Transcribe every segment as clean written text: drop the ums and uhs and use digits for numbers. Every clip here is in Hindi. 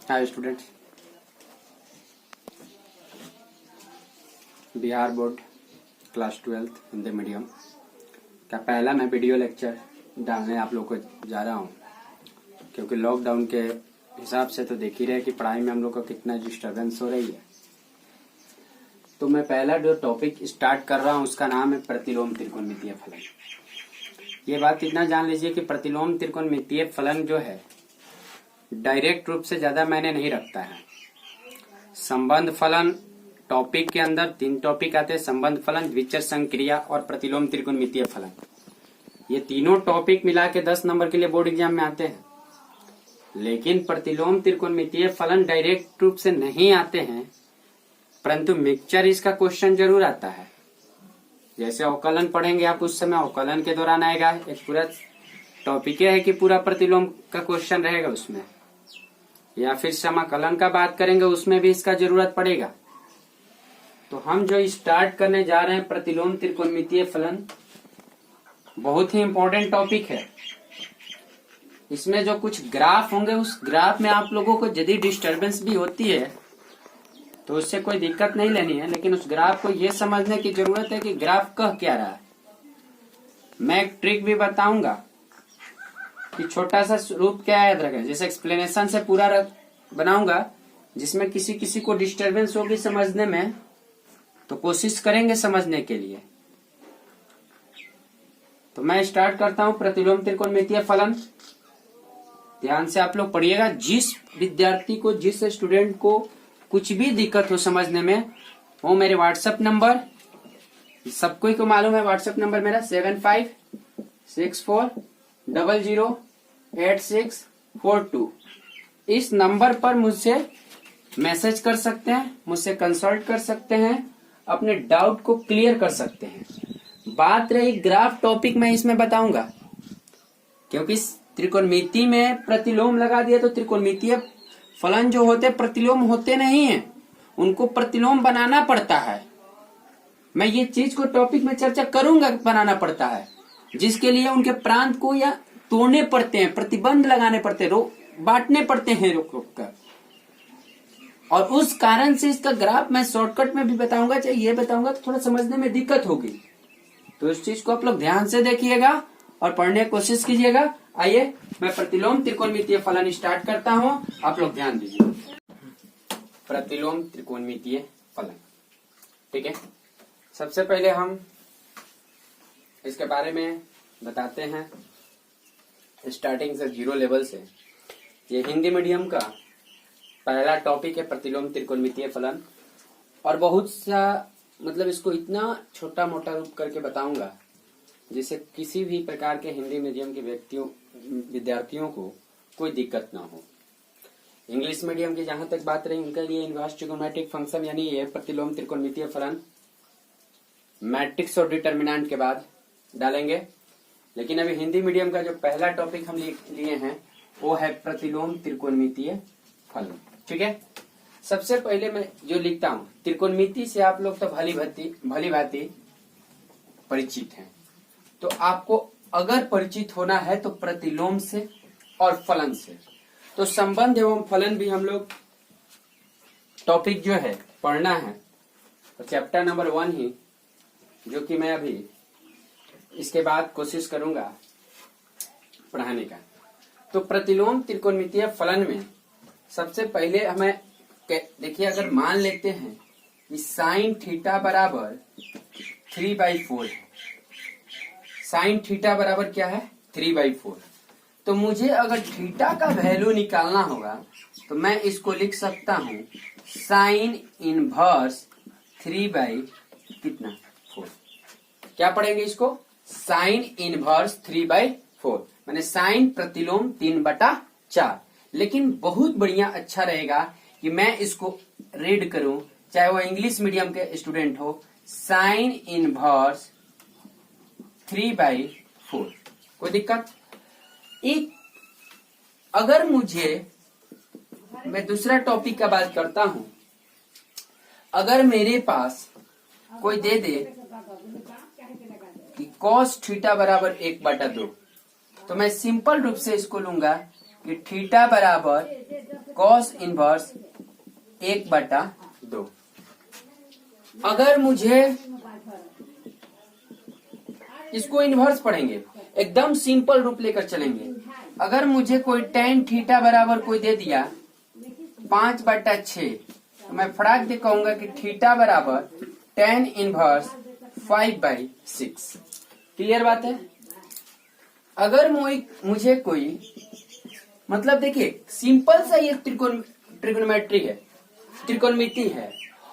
Hi students, Bihar board class 12 Hindi medium का पहला मैं वीडियो लेक्चर डालने आप लोग को जा रहा हूँ, क्योंकि लॉकडाउन के हिसाब से तो देख ही रहे कि पढ़ाई में हम लोग को कितना डिस्टर्बेंस हो रही है। तो मैं पहला जो टॉपिक स्टार्ट कर रहा हूँ उसका नाम है प्रतिलोम त्रिकोणमितीय फलन। ये बात इतना जान लीजिए कि प्रतिलोम त्रिकोणमितीय फलन जो है डायरेक्ट रूप से ज्यादा मायने नहीं रखता है। संबंध फलन टॉपिक के अंदर 3 टॉपिक आते हैं: संबंध फलन, द्विचर संक्रिया और प्रतिलोम त्रिकोणमितीय फलन। ये तीनों टॉपिक मिला के 10 नंबर के लिए बोर्ड एग्जाम में आते हैं, लेकिन प्रतिलोम त्रिकोणमितीय फलन डायरेक्ट रूप से नहीं आते हैं, परंतु मिक्सचर इसका क्वेश्चन जरूर आता है। जैसे अवकलन पढ़ेंगे आप, उस समय अवकलन के दौरान आएगा। एक पूरा टॉपिक है कि पूरा प्रतिलोम का क्वेश्चन रहेगा उसमें, या फिर समाकलन का बात करेंगे उसमें भी इसका जरूरत पड़ेगा। तो हम जो स्टार्ट करने जा रहे हैं प्रतिलोम त्रिकोणमितीय फलन, बहुत ही इंपॉर्टेंट टॉपिक है। इसमें जो कुछ ग्राफ होंगे, उस ग्राफ में आप लोगों को यदि डिस्टरबेंस भी होती है तो उससे कोई दिक्कत नहीं लेनी है, लेकिन उस ग्राफ को ये समझने की जरूरत है कि ग्राफ कह क्या रहा है। मैं एक ट्रिक भी बताऊंगा कि छोटा सा रूप क्या याद रखें। जैसे एक्सप्लेनेशन से पूरा बनाऊंगा, जिसमें किसी किसी को डिस्टरबेंस होगी समझने में, तो कोशिश करेंगे समझने के लिए। तो मैं स्टार्ट करता हूं प्रतिलोम त्रिकोणमितीय फलन। ध्यान से आप लोग पढ़िएगा। जिस विद्यार्थी को, जिस स्टूडेंट को कुछ भी दिक्कत हो समझने में, वो मेरे व्हाट्सएप नंबर, सबको को मालूम है व्हाट्सएप नंबर मेरा 7564008642। इस नंबर पर मुझसे मैसेज कर सकते हैं, मुझसे कंसल्ट कर सकते हैं, अपने डाउट को क्लियर कर सकते हैं। बात रही ग्राफ टॉपिक, मैं इसमें बताऊंगा, क्योंकि त्रिकोणमिति में प्रतिलोम लगा दिया तो त्रिकोणमितीय फलन जो होते प्रतिलोम होते नहीं है, उनको प्रतिलोम बनाना पड़ता है। मैं ये चीज को टॉपिक में चर्चा करूंगा, बनाना पड़ता है, जिसके लिए उनके प्रांत को या तोड़ने पड़ते हैं, प्रतिबंध लगाने पड़ते हैं, बांटने पड़ते हैं रोक रोक कर। और उस कारण से इसका ग्राफ मैं शॉर्टकट में भी बताऊंगा, चाहे ये बताऊंगा, तो थोड़ा समझने में दिक्कत होगी। तो इस चीज को आप लोग ध्यान से देखिएगा और पढ़ने की कोशिश कीजिएगा। आइए मैं प्रतिलोम त्रिकोणमितीय फलन स्टार्ट करता हूं, आप लोग ध्यान दीजिए। प्रतिलोम त्रिकोणमितीय फलन, ठीक है। सबसे पहले हम इसके बारे में बताते हैं स्टार्टिंग से, 0 लेवल से। ये हिंदी मीडियम का पहला टॉपिक है प्रतिलोम त्रिकोणमितीय फलन, और बहुत सा मतलब इसको इतना छोटा मोटा रूप करके बताऊंगा जिससे किसी भी प्रकार के हिंदी मीडियम के विद्यार्थियों को कोई दिक्कत ना हो। इंग्लिश मीडियम की जहां तक बात रही, उनके लिए इनवर्स ट्रिगोनोमेट्रिक फंक्शन यानी ये प्रतिलोम त्रिकोणमितीय फलन मैट्रिक्स और डिटर्मिनेंट के बाद डालेंगे। लेकिन अभी हिंदी मीडियम का जो पहला टॉपिक हम लिए हैं वो है प्रतिलोम त्रिकोणमितीय फलन, ठीक है। सबसे पहले मैं जो लिखता हूं, त्रिकोणमिति से आप लोग तो भली भांति परिचित हैं। तो आपको अगर परिचित होना है तो प्रतिलोम से और फलन से। तो संबंध एवं फलन भी हम लोग टॉपिक जो है पढ़ना है, तो चैप्टर नंबर 1 ही, जो कि मैं अभी इसके बाद कोशिश करूंगा पढ़ाने का। तो प्रतिलोम त्रिकोणमितीय फलन में सबसे पहले हमें देखिए, अगर मान लेते हैं कि साइन थीटा बराबर 3/4 है। साइन थीटा बराबर क्या है? 3/4। तो मुझे अगर थीटा का वैल्यू निकालना होगा तो मैं इसको लिख सकता हूं साइन इनवर्स 3/4। क्या पढ़ेंगे इसको? साइन इनवर्स 3/4, माने साइन प्रतिलोम 3/4। लेकिन बहुत बढ़िया अच्छा रहेगा कि मैं इसको रीड करूं, चाहे वो इंग्लिश मीडियम के स्टूडेंट हो, साइन इनवर्स 3/4। कोई दिक्कत? एक अगर मैं दूसरा टॉपिक का बात करता हूं, अगर मेरे पास कोई दे दे कि cos थीटा बराबर 1/2, तो मैं सिंपल रूप से इसको लूंगा कि थीटा बराबर कॉस इनवर्स 1/2। अगर मुझे इसको इनवर्स पढ़ेंगे, एकदम सिंपल रूप लेकर चलेंगे। अगर मुझे कोई tan थीटा बराबर कोई दे दिया 5/6, तो मैं फटाक से कहूंगा कि थीटा बराबर tan इनवर्स 5/6। क्लियर बात है। अगर मुझे कोई मतलब देखिए सिंपल सा ये त्रिकोणमिति है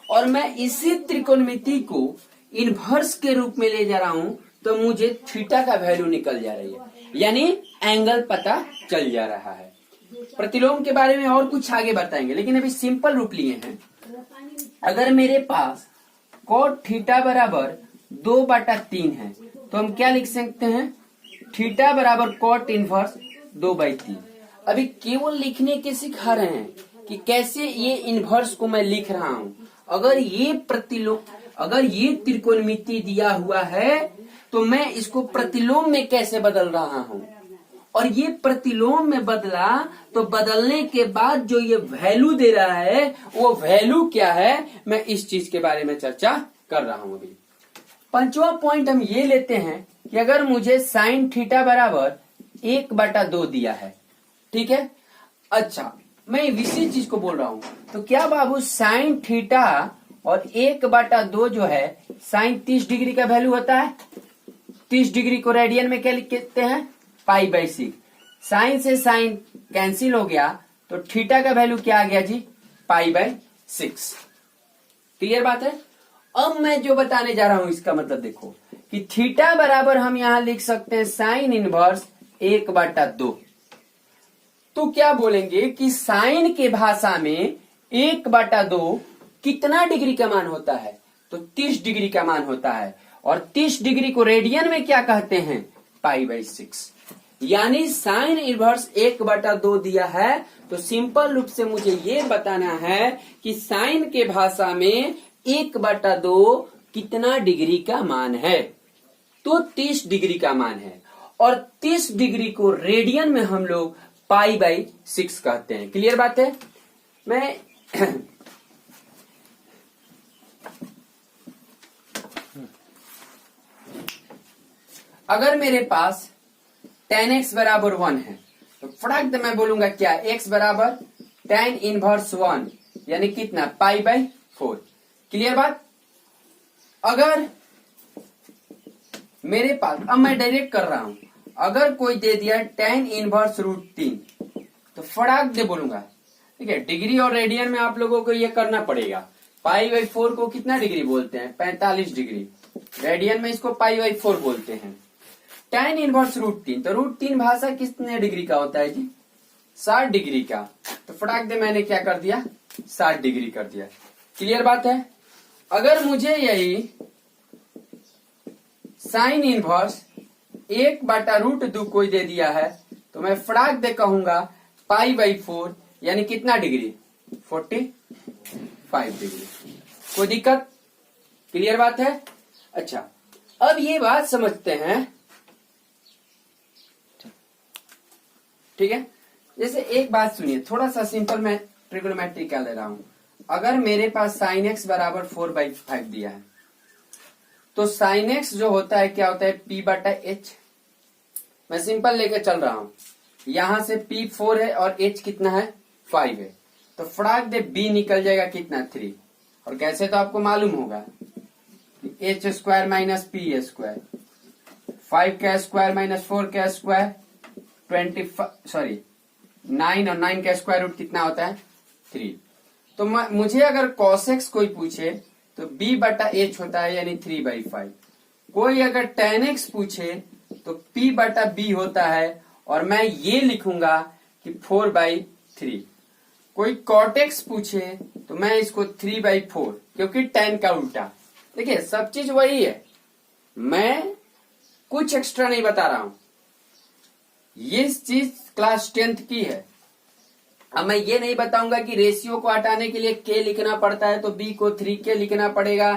और मैं इसी त्रिकोणमिति को इनवर्स के रूप में ले जा रहा हूं, तो मुझे थीटा का वैल्यू निकल जा रही है, यानी एंगल पता चल जा रहा है। प्रतिलोम के बारे में और कुछ आगे बताएंगे, लेकिन अभी सिंपल रूप लिए हैं। अगर मेरे पास cot थीटा बराबर 2/3 है, तो हम क्या लिख सकते हैं, थीटा बराबर cot इनवर्स 2/3। अभी केवल लिखने के सिखा रहे हैं कि कैसे ये इनवर्स को मैं लिख रहा हूं। अगर ये त्रिकोणमिति दिया हुआ है तो मैं इसको प्रतिलोम में कैसे बदल रहा हूं, और ये प्रतिलोम में बदला तो बदलने के बाद जो ये वैल्यू दे रहा है वो वैल्यू क्या है, मैं इस चीज के बारे में चर्चा कर रहा हूं। अभी 5वां पॉइंट हम ये लेते हैं कि अगर मुझे साइन थीटा बराबर 1/2 दिया है, ठीक है। अच्छा, मैं इसी चीज को बोल रहा हूं, तो क्या बाबू साइन थीटा और 1/2 जो है साइन 30 डिग्री का वैल्यू होता है। 30 डिग्री को रेडियन में क्या लिखते हैं, π/6। साइन से साइन कैंसिल हो गया, तो थीटा का वैल्यू क्या आ गया जी, π/6। क्लियर बात है। अब मैं जो बताने जा रहा हूं इसका मतलब देखो कि थीटा बराबर हम यहां लिख सकते हैं साइन इनवर्स 1/2। तो क्या बोलेंगे कि साइन के भाषा में 1/2 कितना डिग्री का मान होता है, तो 30 डिग्री का मान होता है, और 30 डिग्री को रेडियन में क्या कहते हैं, π/6। यानी साइन इनवर्स 1/2 दिया है, तो सिंपल रूप से मुझे ये बताना है कि साइन के भाषा में 1/2 कितना डिग्री का मान है, तो 30 डिग्री का मान है, और 30 डिग्री को रेडियन में हम लोग π/6 कहते हैं। क्लियर बात है। मैं अगर मेरे पास tan x बराबर 1 है, तो फटाक से मैं बोलूंगा क्या, x बराबर tan इनवर्स 1 यानी कितना, π/4। क्लियर बात। अगर मेरे पास, अब मैं डायरेक्ट कर रहा हूं, अगर कोई दे दिया tan इनवर्स √3, तो फटाक से बोलूंगा, ठीक है। डिग्री और रेडियन में आप लोगों को ये करना पड़ेगा। π/4 को कितना डिग्री बोलते हैं, 45 डिग्री। रेडियन में इसको π/4 बोलते हैं। tan इनवर्स √3, तो √3 भाषा कितने डिग्री का होता है जी, 60 डिग्री का। तो फटाक दे मैंने क्या कर दिया, 60 डिग्री कर दिया। क्लियर बात है। अगर मुझे यही साइन इनवर्स 1/√2 कोई दे दिया है, तो मैं फटाक दे कहूंगा π/4 यानी कितना डिग्री, 45 डिग्री। कोई दिक्कत। क्लियर बात है। अच्छा, अब ये बात समझते हैं, ठीक है। जैसे एक बात सुनिए, थोड़ा सा सिंपल मैं ट्रिग्नोमेट्री क्या ले रहा हूं। अगर मेरे पास साइन एक्स बराबर 4/5 दिया है, तो साइन एक्स जो होता है क्या होता है, p/h। मैं सिंपल लेके चल रहा हूं, यहां से p 4 है और h कितना है, 5 है, तो फटाक दे b निकल जाएगा कितना, 3। और कैसे, तो आपको मालूम होगा h² माइनस p², 5 का स्क्वायर माइनस 4 का स्क्वायर 9, और 9 का स्क्वायर रूट कितना होता है, 3। तो मुझे अगर cos x कोई पूछे तो b/h होता है, यानी 3/5। कोई अगर tan x पूछे तो p/b होता है, और मैं ये लिखूंगा कि 4/3। कोई cot x पूछे तो मैं इसको 3/4, क्योंकि tan का उल्टा। देखिए सब चीज वही है, मैं कुछ एक्स्ट्रा नहीं बता रहा हूं, ये चीज क्लास 10th की है। अब मैं ये नहीं बताऊंगा कि रेशियो को हटाने के लिए k लिखना पड़ता है, तो b को 3k लिखना पड़ेगा,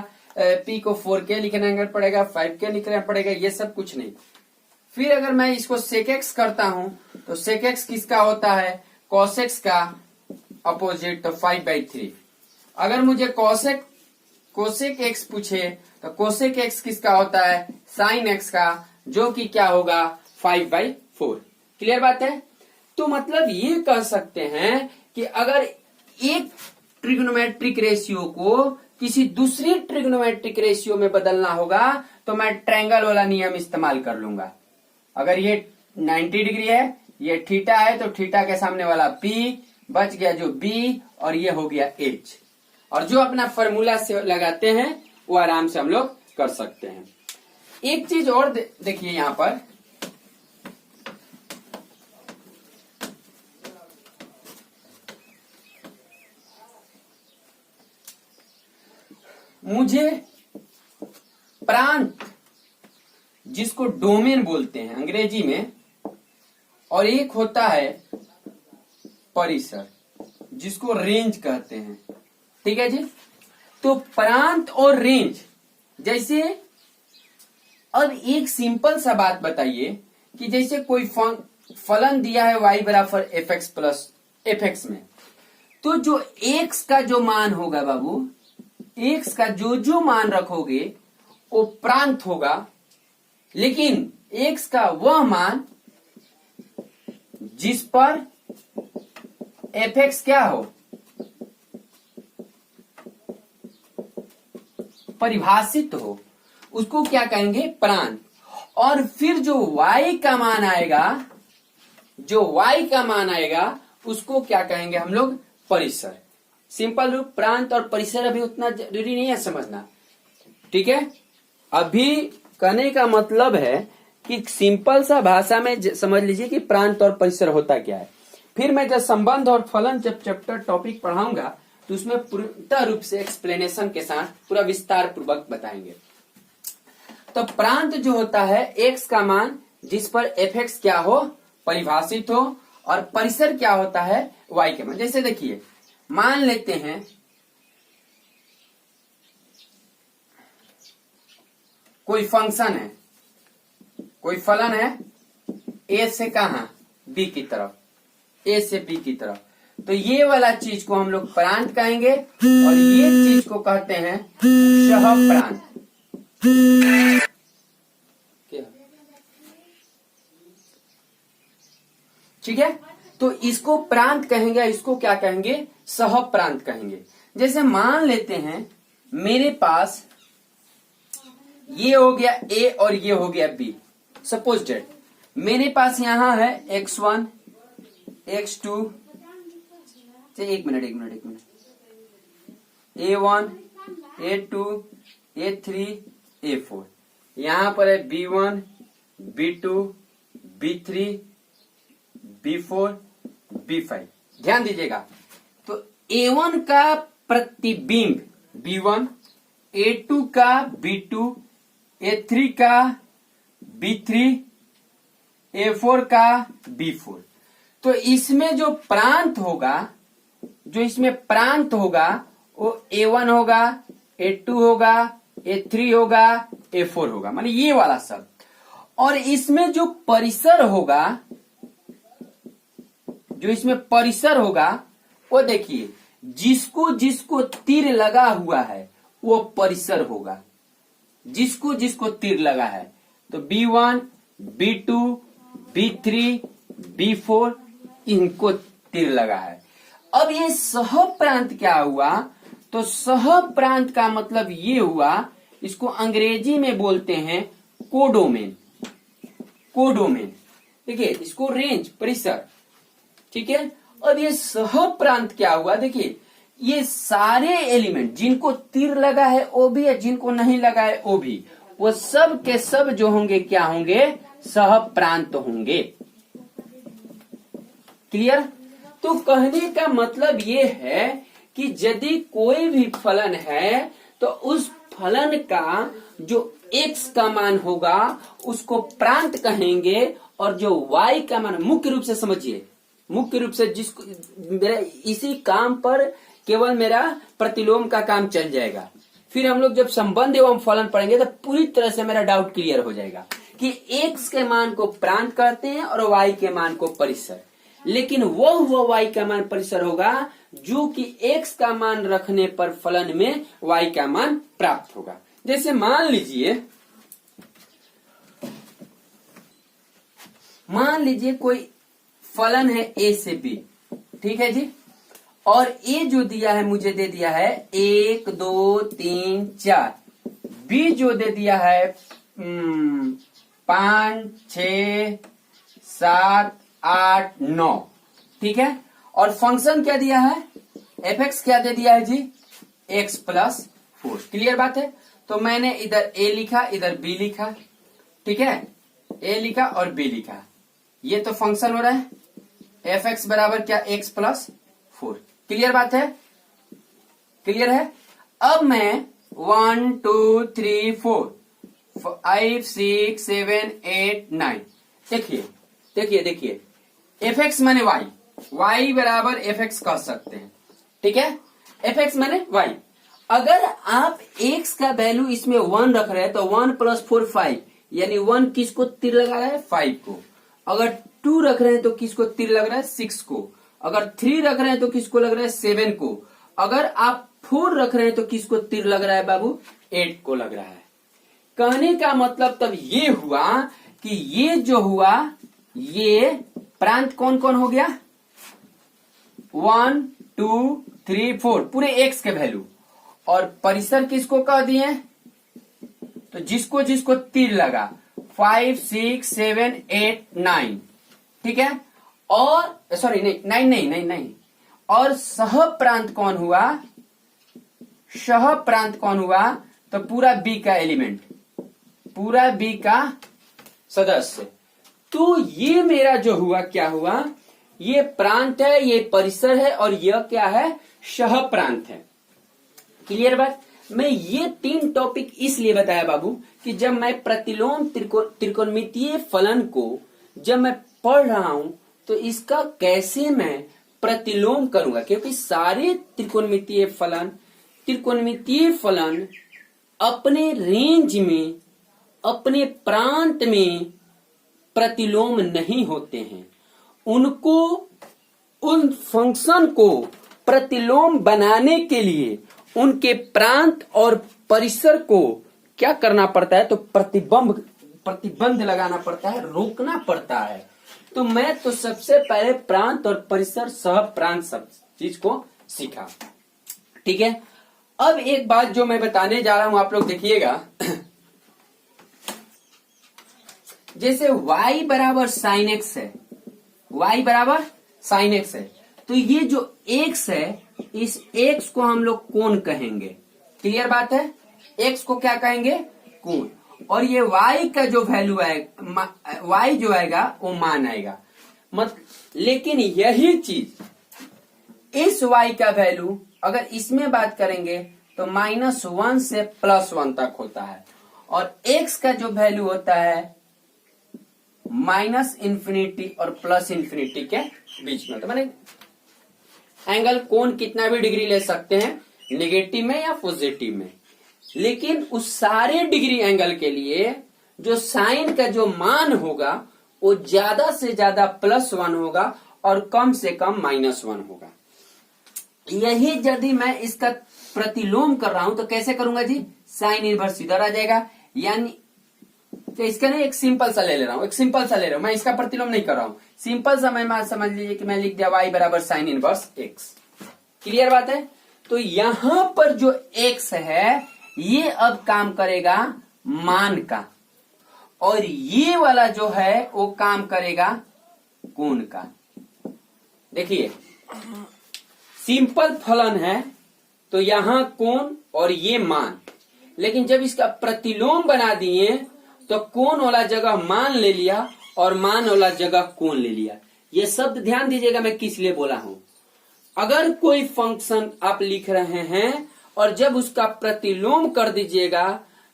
p को 4k लिखना पड़ेगा, 5k लिखना पड़ेगा, ये सब कुछ नहीं। फिर अगर मैं इसको sec x करता हूं, तो sec x किसका होता है, cos x का अपोजिट तो 5/3। अगर मुझे कोसेक एक्स पूछे तो कोसेक एक्स किसका होता है, साइन एक्स का, जो कि क्या होगा 5/4। क्लियर बात है। तो मतलब ये कह सकते हैं कि अगर एक ट्रिग्नोमेट्रिक रेशियो को किसी दूसरी ट्रिग्नोमेट्रिक रेशियो में बदलना होगा तो मैं ट्रायंगल वाला नियम इस्तेमाल कर लूंगा। अगर ये 90 डिग्री है, ये थीटा है, तो थीटा के सामने वाला P बच गया जो B, और ये हो गया H। और जो अपना फॉर्मूला से लगाते हैं वो आराम से हम लोग कर सकते हैं। एक चीज और देखिए यहां पर, मुझे प्रांत जिसको डोमेन बोलते हैं अंग्रेजी में, और एक होता है परिसर जिसको रेंज कहते हैं। ठीक है जी। तो प्रांत और रेंज जैसे, अब एक सिंपल सा बात बताइए कि जैसे कोई फलन दिया है y बराबर fx प्लस fx में, तो जो x का जो मान होगा बाबू, x का जो मान रखोगे वो प्रांत होगा, लेकिन x का वह मान जिस पर fx क्या हो, परिभाषित हो, उसको क्या कहेंगे, प्रांत। और फिर जो y का मान आएगा, जो y का मान आएगा उसको क्या कहेंगे हम लोग, परिसर। सिंपल रूप, प्रांत और परिसर अभी उतना जरूरी नहीं है समझना। ठीक है। अभी कहने का मतलब है कि सिंपल सा भाषा में समझ लीजिए कि प्रांत और परिसर होता क्या है। फिर मैं जब संबंध और फलन जब चैप्टर टॉपिक पढ़ाऊंगा तो उसमें पूर्ण रूप से एक्सप्लेनेशन के साथ पूरा विस्तार पूर्वक बताएंगे। तो प्रांत जो होता है x का मान जिस पर fx क्या हो, परिभाषित हो, और परिसर क्या होता है, y के मान। जैसे देखिए, मान लेते हैं कोई फंक्शन है, कोई फलन है a से कहां, b की तरफ, a से b की तरफ, तो ये वाला चीज को हम लोग प्रांत कहेंगे और ये चीज को कहते हैं सहप्रांत। ठीक है। तो इसको प्रांत कहेंगे, इसको क्या कहेंगे, सहप्रांत कहेंगे। जैसे मान लेते हैं मेरे पास ये हो गया A और ये हो गया B। सपोज डेट मेरे पास यहां है x1 x2, एक minute A1 A2 A3 A4, यहां पर है B1 B2 B3 B4 B5। ध्यान दीजिएगा, तो A1 का प्रतिबिंब B1, A2 का B2, A3 का B3, A4 का B4। तो इसमें जो प्रांत होगा, वो A1 होगा, A2 होगा, A3 होगा, A4 होगा, माने ये वाला सब। और इसमें जो परिसर होगा, वो देखिए जिसको तीर लगा हुआ है वो परिसर होगा, जिसको तीर लगा है। तो B1 B2 B3 B4 इनको तीर लगा है। अब ये सहप्रांत क्या हुआ, तो सहप्रांत का मतलब ये हुआ, इसको अंग्रेजी में बोलते हैं कोडोमेन। देखिए इसको रेंज, परिसर। ठीक है। अब ये सहप्रांत क्या हुआ, देखिए ये सारे एलिमेंट जिनको तीर लगा है वो भी है, जिनको नहीं लगा है वो भी, वो सब के सब जो होंगे क्या होंगे, सहप्रांत होंगे। क्लियर। तो कहने का मतलब ये है कि यदि कोई भी फलन है तो उस फलन का जो x का मान होगा उसको प्रांत कहेंगे, और जो y का मान, मुख्य रूप से समझिए, मुख्य रूप से जिसको मेरा इसी काम पर केवल मेरा प्रतिलोम का काम चल जाएगा। फिर हम लोग जब संबंध एवं फलन पढ़ेंगे तो पूरी तरह से मेरा डाउट क्लियर हो जाएगा कि x के मान को प्रांत कहते हैं और y के मान को परिसर। लेकिन वो हुआ y का मान परिसर होगा जो कि x का मान रखने पर फलन में y का मान प्राप्त होगा। जैसे मान लीजिए कोई फलन है a से b, ठीक है जी, और a जो दिया है मुझे दे दिया है 1 2 3 4, b जो दे दिया है 5 6 7 8 9, ठीक है, और फंक्शन क्या दिया है fx क्या दे दिया है जी x प्लस 4। क्लियर बात है। तो मैंने इधर a लिखा इधर b लिखा, ठीक है, a लिखा और b लिखा, ये तो फंक्शन हो रहा है fx बराबर क्या x प्लस 4। क्लियर बात है, क्लियर है। अब मैं 1 2 3 4 5 6 7 8 9, देखिए fx माने y बराबर fx कह सकते हैं, ठीक है, fx माने y। अगर आप x का वैल्यू इसमें 1 रख रहे हैं तो 1 प्लस 4 5, यानी 1 किसको तीर लगा रहा है 5 को। अगर 2 रख रहे हैं तो किसको तीर लग रहा है 6 को। अगर 3 रख रहे हैं तो किसको लग रहा है 7 को। अगर आप 4 रख रहे हैं तो किसको तीर लग रहा है बाबू 8 को लग रहा है। कहने का मतलब तब ये हुआ कि ये जो हुआ ये प्रांत कौन कौन हो गया 1 2 3 4 पूरे x के वैल्यू, और परिसर किसको कह दिए तो जिसको जिसको तीर लगा 5 6 7 8 9, ठीक है, और सॉरी नहीं, और सह प्रांत कौन हुआ तो पूरा b का एलिमेंट, पूरा b का सदस्य। तो ये मेरा जो हुआ क्या हुआ, ये प्रांत है, ये परिसर है, और यह क्या है सह प्रांत है। क्लियर बात। मैं ये 3 टॉपिक इसलिए बताया बाबू कि जब मैं प्रतिलोम त्रिकोणमितीय फलन को जब मैं पढ़ रहा हूं तो इसका कैसे मैं प्रतिलोम करूंगा, क्योंकि सारे त्रिकोणमितीय फलन अपने रेंज में अपने प्रांत में प्रतिलोम नहीं होते हैं। उनको उन फंक्शन को प्रतिलोम बनाने के लिए उनके प्रांत और परिसर को क्या करना पड़ता है तो प्रतिबंध लगाना पड़ता है, रोकना पड़ता है। तो मैं तो सबसे पहले प्रांत और परिसर सह प्रांत सब चीज को सीखा, ठीक है। अब एक बात जो मैं बताने जा रहा हूं आप लोग देखिएगा, जैसे y बराबर साइन x है, y बराबर साइन x है, तो ये जो x है इस x को हम लोग कोण कहेंगे। क्लियर बात है, x को क्या कहेंगे कोण, और ये y का जो वैल्यू आएगा y जो आएगा वो मान आएगा। लेकिन यही चीज इस y का वैल्यू अगर इसमें बात करेंगे तो -1 से +1 तक होता है, और x का जो वैल्यू होता है -∞ और +∞ के बीच में। तो माने एंगल कोण कितना भी डिग्री ले सकते हैं, नेगेटिव में या पॉजिटिव में, लेकिन उस सारे डिग्री एंगल के लिए जो साइन का जो मान होगा वो ज्यादा से ज्यादा +1 होगा और कम से कम -1 होगा। यही यदि मैं इसका प्रतिलोम कर रहा हूं तो कैसे करूंगा जी, साइन इनवर्स इधर आ जाएगा, यानी तो इसका नहीं एक सिंपल सा ले रहा हूं, मैं इसका प्रतिलोम नहीं कर रहा हूं, सिंपल सा मैं समझ लीजिए कि मैं लिख दिया y बराबर साइन इनवर्स x। क्लियर बात है। तो यहां पर जो x है ये अब काम करेगा मान का, और ये वाला जो है वो काम करेगा कोण का। देखिए सिंपल फलन है तो यहां कोण और ये मान, लेकिन जब इसका प्रतिलोम बना दिए तो कोण वाला जगह मान ले लिया और मान वाला जगह कोण ले लिया। ये शब्द ध्यान दीजिएगा मैं किस लिए बोला हूं। अगर कोई फंक्शन आप लिख रहे हैं और जब उसका प्रतिलोम कर दीजिएगा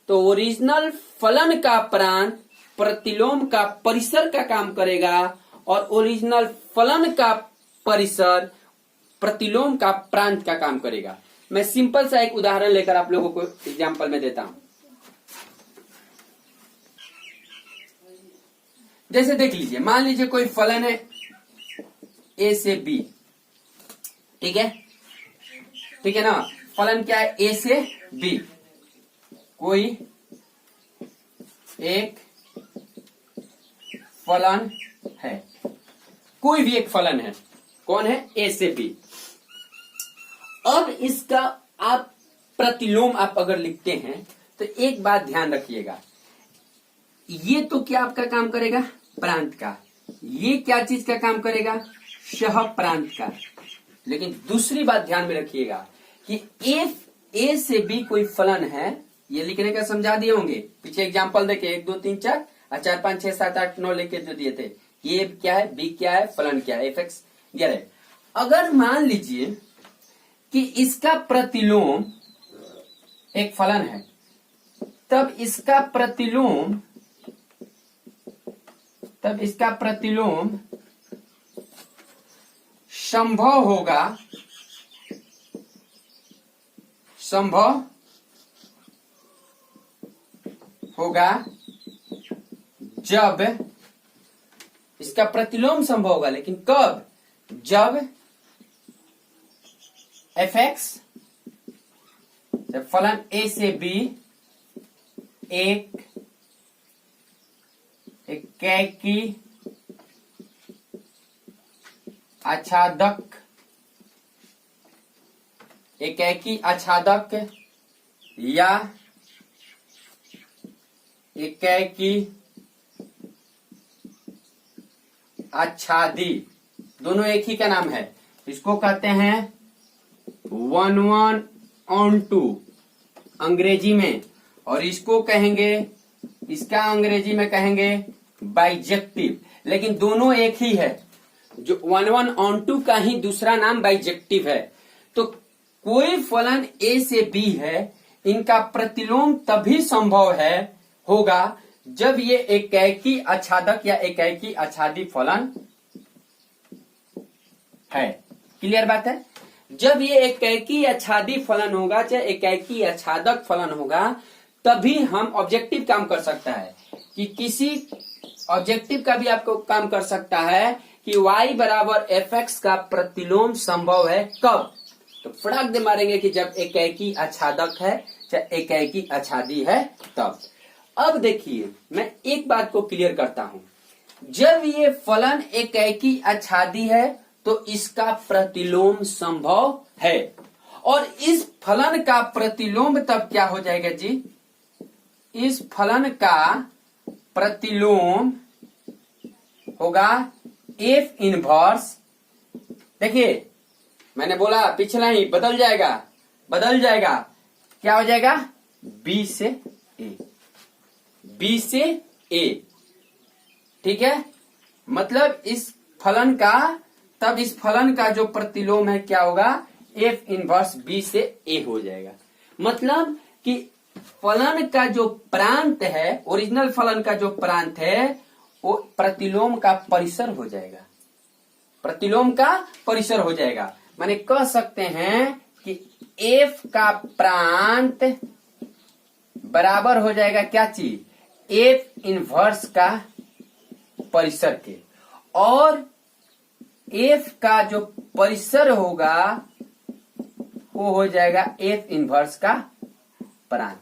तो ओरिजिनल फलन का प्रांत प्रतिलोम का परिसर का काम करेगा, और ओरिजिनल फलन का परिसर प्रतिलोम का प्रांत का काम करेगा। मैं सिंपल सा एक उदाहरण लेकर आप लोगों को एग्जांपल में देता हूं। जैसे देख लीजिए, मान लीजिए कोई फलन है ए से बी, ठीक है, ठीक है ना। फलन क्या है, ए से बी, कोई एक फलन है, कोई भी एक फलन है, कौन है, ए से बी। अब इसका आप प्रतिलोम आप अगर लिखते हैं तो एक बात ध्यान रखिएगा, ये तो क्या आपका काम करेगा, प्रांत का, ये क्या चीज का काम करेगा, सह प्रांत का। लेकिन दूसरी बात ध्यान में रखिएगा कि एफ ए से बी कोई फलन है, ये लिखने का समझा दिए होंगे, पीछे एग्जांपल देखे 1 2 3 4 और 4 5 6 7 8 9 लेके जो दिए थे, ये क्या है, बी क्या है, फलन क्या है, एफ एक्स दिया है। अगर मान लीजिए कि इसका प्रतिलोम एक फलन है, तब इसका प्रतिलोम संभव होगा जब इसका प्रतिलोम संभव होगा, लेकिन कब, जब एफ एक्स, जब फलन ए से बी एक एकेकी आच्छादक या एकेकी आच्छादी, दोनों एक ही का नाम है, इसको कहते हैं 1:1 अंग्रेजी में, और इसको कहेंगे, इसका अंग्रेजी में कहेंगे बाइजेक्टिव। लेकिन दोनों एक ही है, जो 1:1 का ही दूसरा नाम बाइजेक्टिव है। तो कोई फलन ए से बी है, इनका प्रतिलोम तभी संभव होगा जब ये एकेकी आच्छादक या एकेकी आच्छादी फलन है। क्लियर बात है, जब ये एकेकी आच्छादी फलन होगा, चाहे एकेकी आच्छादक फलन होगा, तभी हम ऑब्जेक्टिव काम कर सकता है, कि किसी ऑब्जेक्टिव का भी आपको काम कर सकता है कि y बराबर एफ एक्स का प्रतिलोम संभव है, कब, तो फटाक दे मारेंगे कि जब एकेकी आच्छादक है चाहे एकेकी आच्छादी है तब। अब देखिए मैं एक बात को क्लियर करता हूं, जब ये फलन एकेकी आच्छादी है तो इसका प्रतिलोम संभव है, और इस फलन का प्रतिलोम तब क्या हो जाएगा जी, इस फलन का प्रतिलोम होगा एफ इनवर्स। देखिए मैंने बोला पिछला ही बदल जाएगा, क्या हो जाएगा, बी से ए, ठीक है। मतलब इस फलन का जो प्रतिलोम है क्या होगा, एफ इनवर्स बी से ए हो जाएगा। मतलब कि फलन का जो प्रांत है, ओरिजिनल फलन का जो प्रांत है, वो प्रतिलोम का परिसर हो जाएगा, प्रतिलोम का परिसर हो जाएगा। माने कह सकते हैं कि एफ का प्रांत बराबर हो जाएगा क्या चीज, एफ इनवर्स का परिसर के, और एफ का जो परिसर होगा वो हो जाएगा एफ इनवर्स का प्रांत।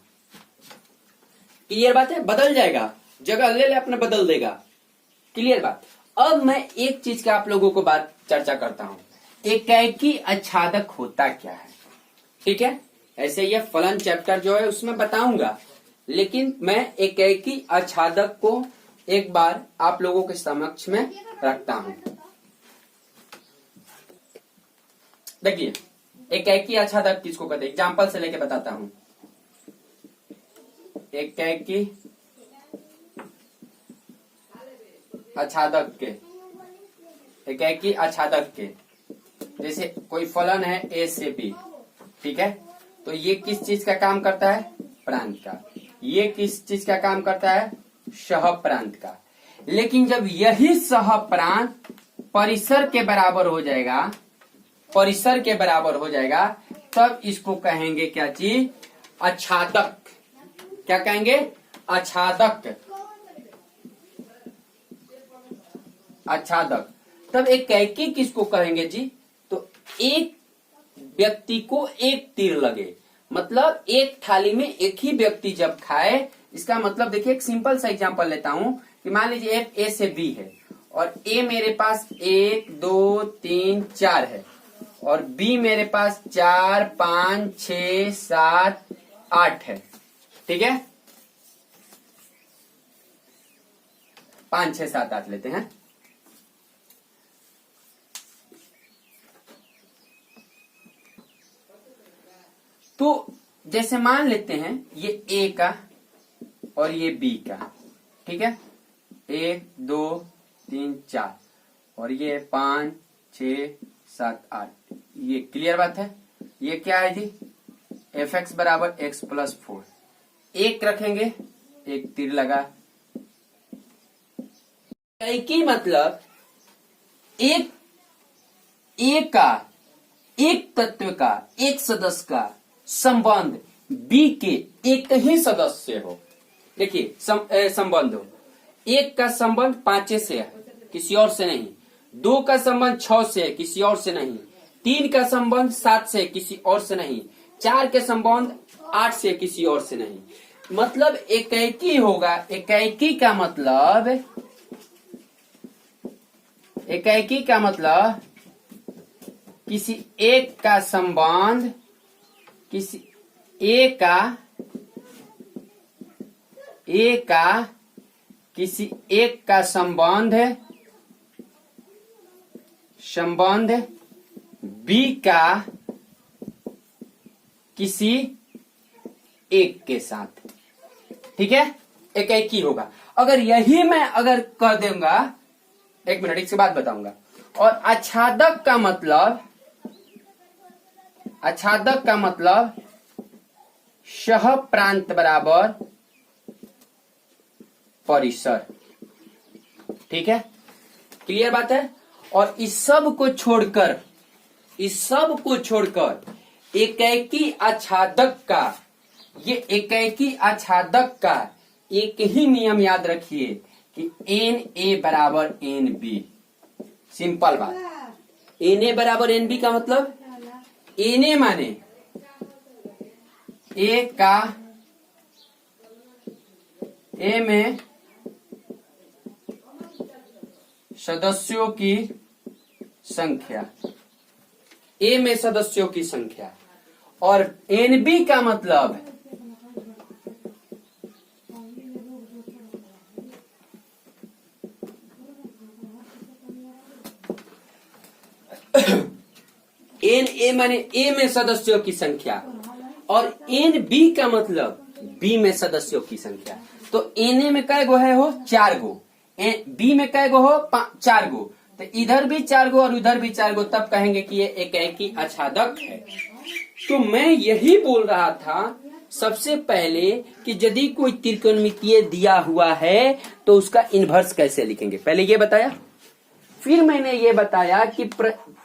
क्लियर बात है, बदल जाएगा, जगह ले अपने बदल देगा। क्लियर बात। अब मैं एक चीज का आप लोगों को बात चर्चा करता हूं, एकेकी आच्छादक होता क्या है, ठीक है। ऐसे ये फलन चैप्टर जो है उसमें बताऊंगा, लेकिन मैं एकेकी आच्छादक को एक बार आप लोगों के समक्ष में रखता हूं। देखिए एकेकी आच्छादक किसको कहते हैं, एग्जाम्पल से लेके बताता हूं। एकेकी आच्छादक के जैसे कोई फलन है ए से बी, ठीक है, तो ये किस चीज का काम करता है, प्रांत का। ये किस चीज का काम करता है, सह प्रांत का। लेकिन जब यही सह प्रांत परिसर के बराबर हो जाएगा, तब इसको कहेंगे क्या चीज, आच्छादक। क्या कहेंगे, आच्छादक। तब एकाएकी किसको कहेंगे जी? तो एक व्यक्ति को एक तीर लगे, मतलब एक थाली में एक ही व्यक्ति जब खाए, इसका मतलब देखिए एक सिंपल सा एग्जांपल लेता हूं कि मान लीजिए ए से बी है और ए मेरे पास 1 2 3 4 है और बी मेरे पास 4 5 6 7 8 है, ठीक है, 5 6 7 8 लेते हैं। तो जैसे मान लेते हैं ये ए का और ये बी का, ठीक है, 1 2 3 4 और ये 5 6 7 8, ये क्लियर बात है। ये क्या है जी? एफ एक्स बराबर एक्स प्लस 4, एक रखेंगे, एक तीर लगा। एकाएकी मतलब एक का, एक तत्व का, एक सदस्य का संबंध बी के एक ही सदस्य हो। देखिए संबंध हो, एक का संबंध 5 से है, किसी और से नहीं। 2 का संबंध 6 से है, किसी और से नहीं। 3 का संबंध 7 से, किसी और से नहीं। 4 के संबंध 8 से, किसी और से नहीं। मतलब एकाएकी होगा। एकाएकी का मतलब, एकाएकी का मतलब किसी एक का संबंध, किसी एक का किसी एक का संबंध बी का किसी एक के साथ, ठीक है, एकाएकी होगा। अगर यही मैं अगर कर दूंगा, एक मिनट इसके बाद बताऊंगा। और आच्छादक का मतलब, आच्छादक का मतलब सह प्रांत बराबर परिसर, ठीक है, क्लियर बात है। और इस सब को छोड़कर एकाएकी आच्छादक का, ये एकाएकी आच्छादक का एक ही नियम याद रखिए कि एन ए बराबर एन बी। सिंपल बात। एन ए बराबर एन बी का मतलब, एन ए माने ए का, ए में सदस्यों की संख्या, ए में सदस्यों की संख्या। और एन बी का मतलब एन ए माने ए में सदस्यों की संख्या, और एन बी का मतलब बी में सदस्यों की संख्या। तो एन ए में कै गो है हो? 4 गो। बी में कै गो हो? 4 गो। तो इधर भी 4 गो और उधर भी 4 गो, तब कहेंगे कि ये एकाएकी आच्छादक है। तो मैं यही बोल रहा था सबसे पहले कि यदि कोई त्रिकोणमितीय दिया हुआ है तो उसका इन्वर्स कैसे लिखेंगे, पहले ये बताया। फिर मैंने ये बताया कि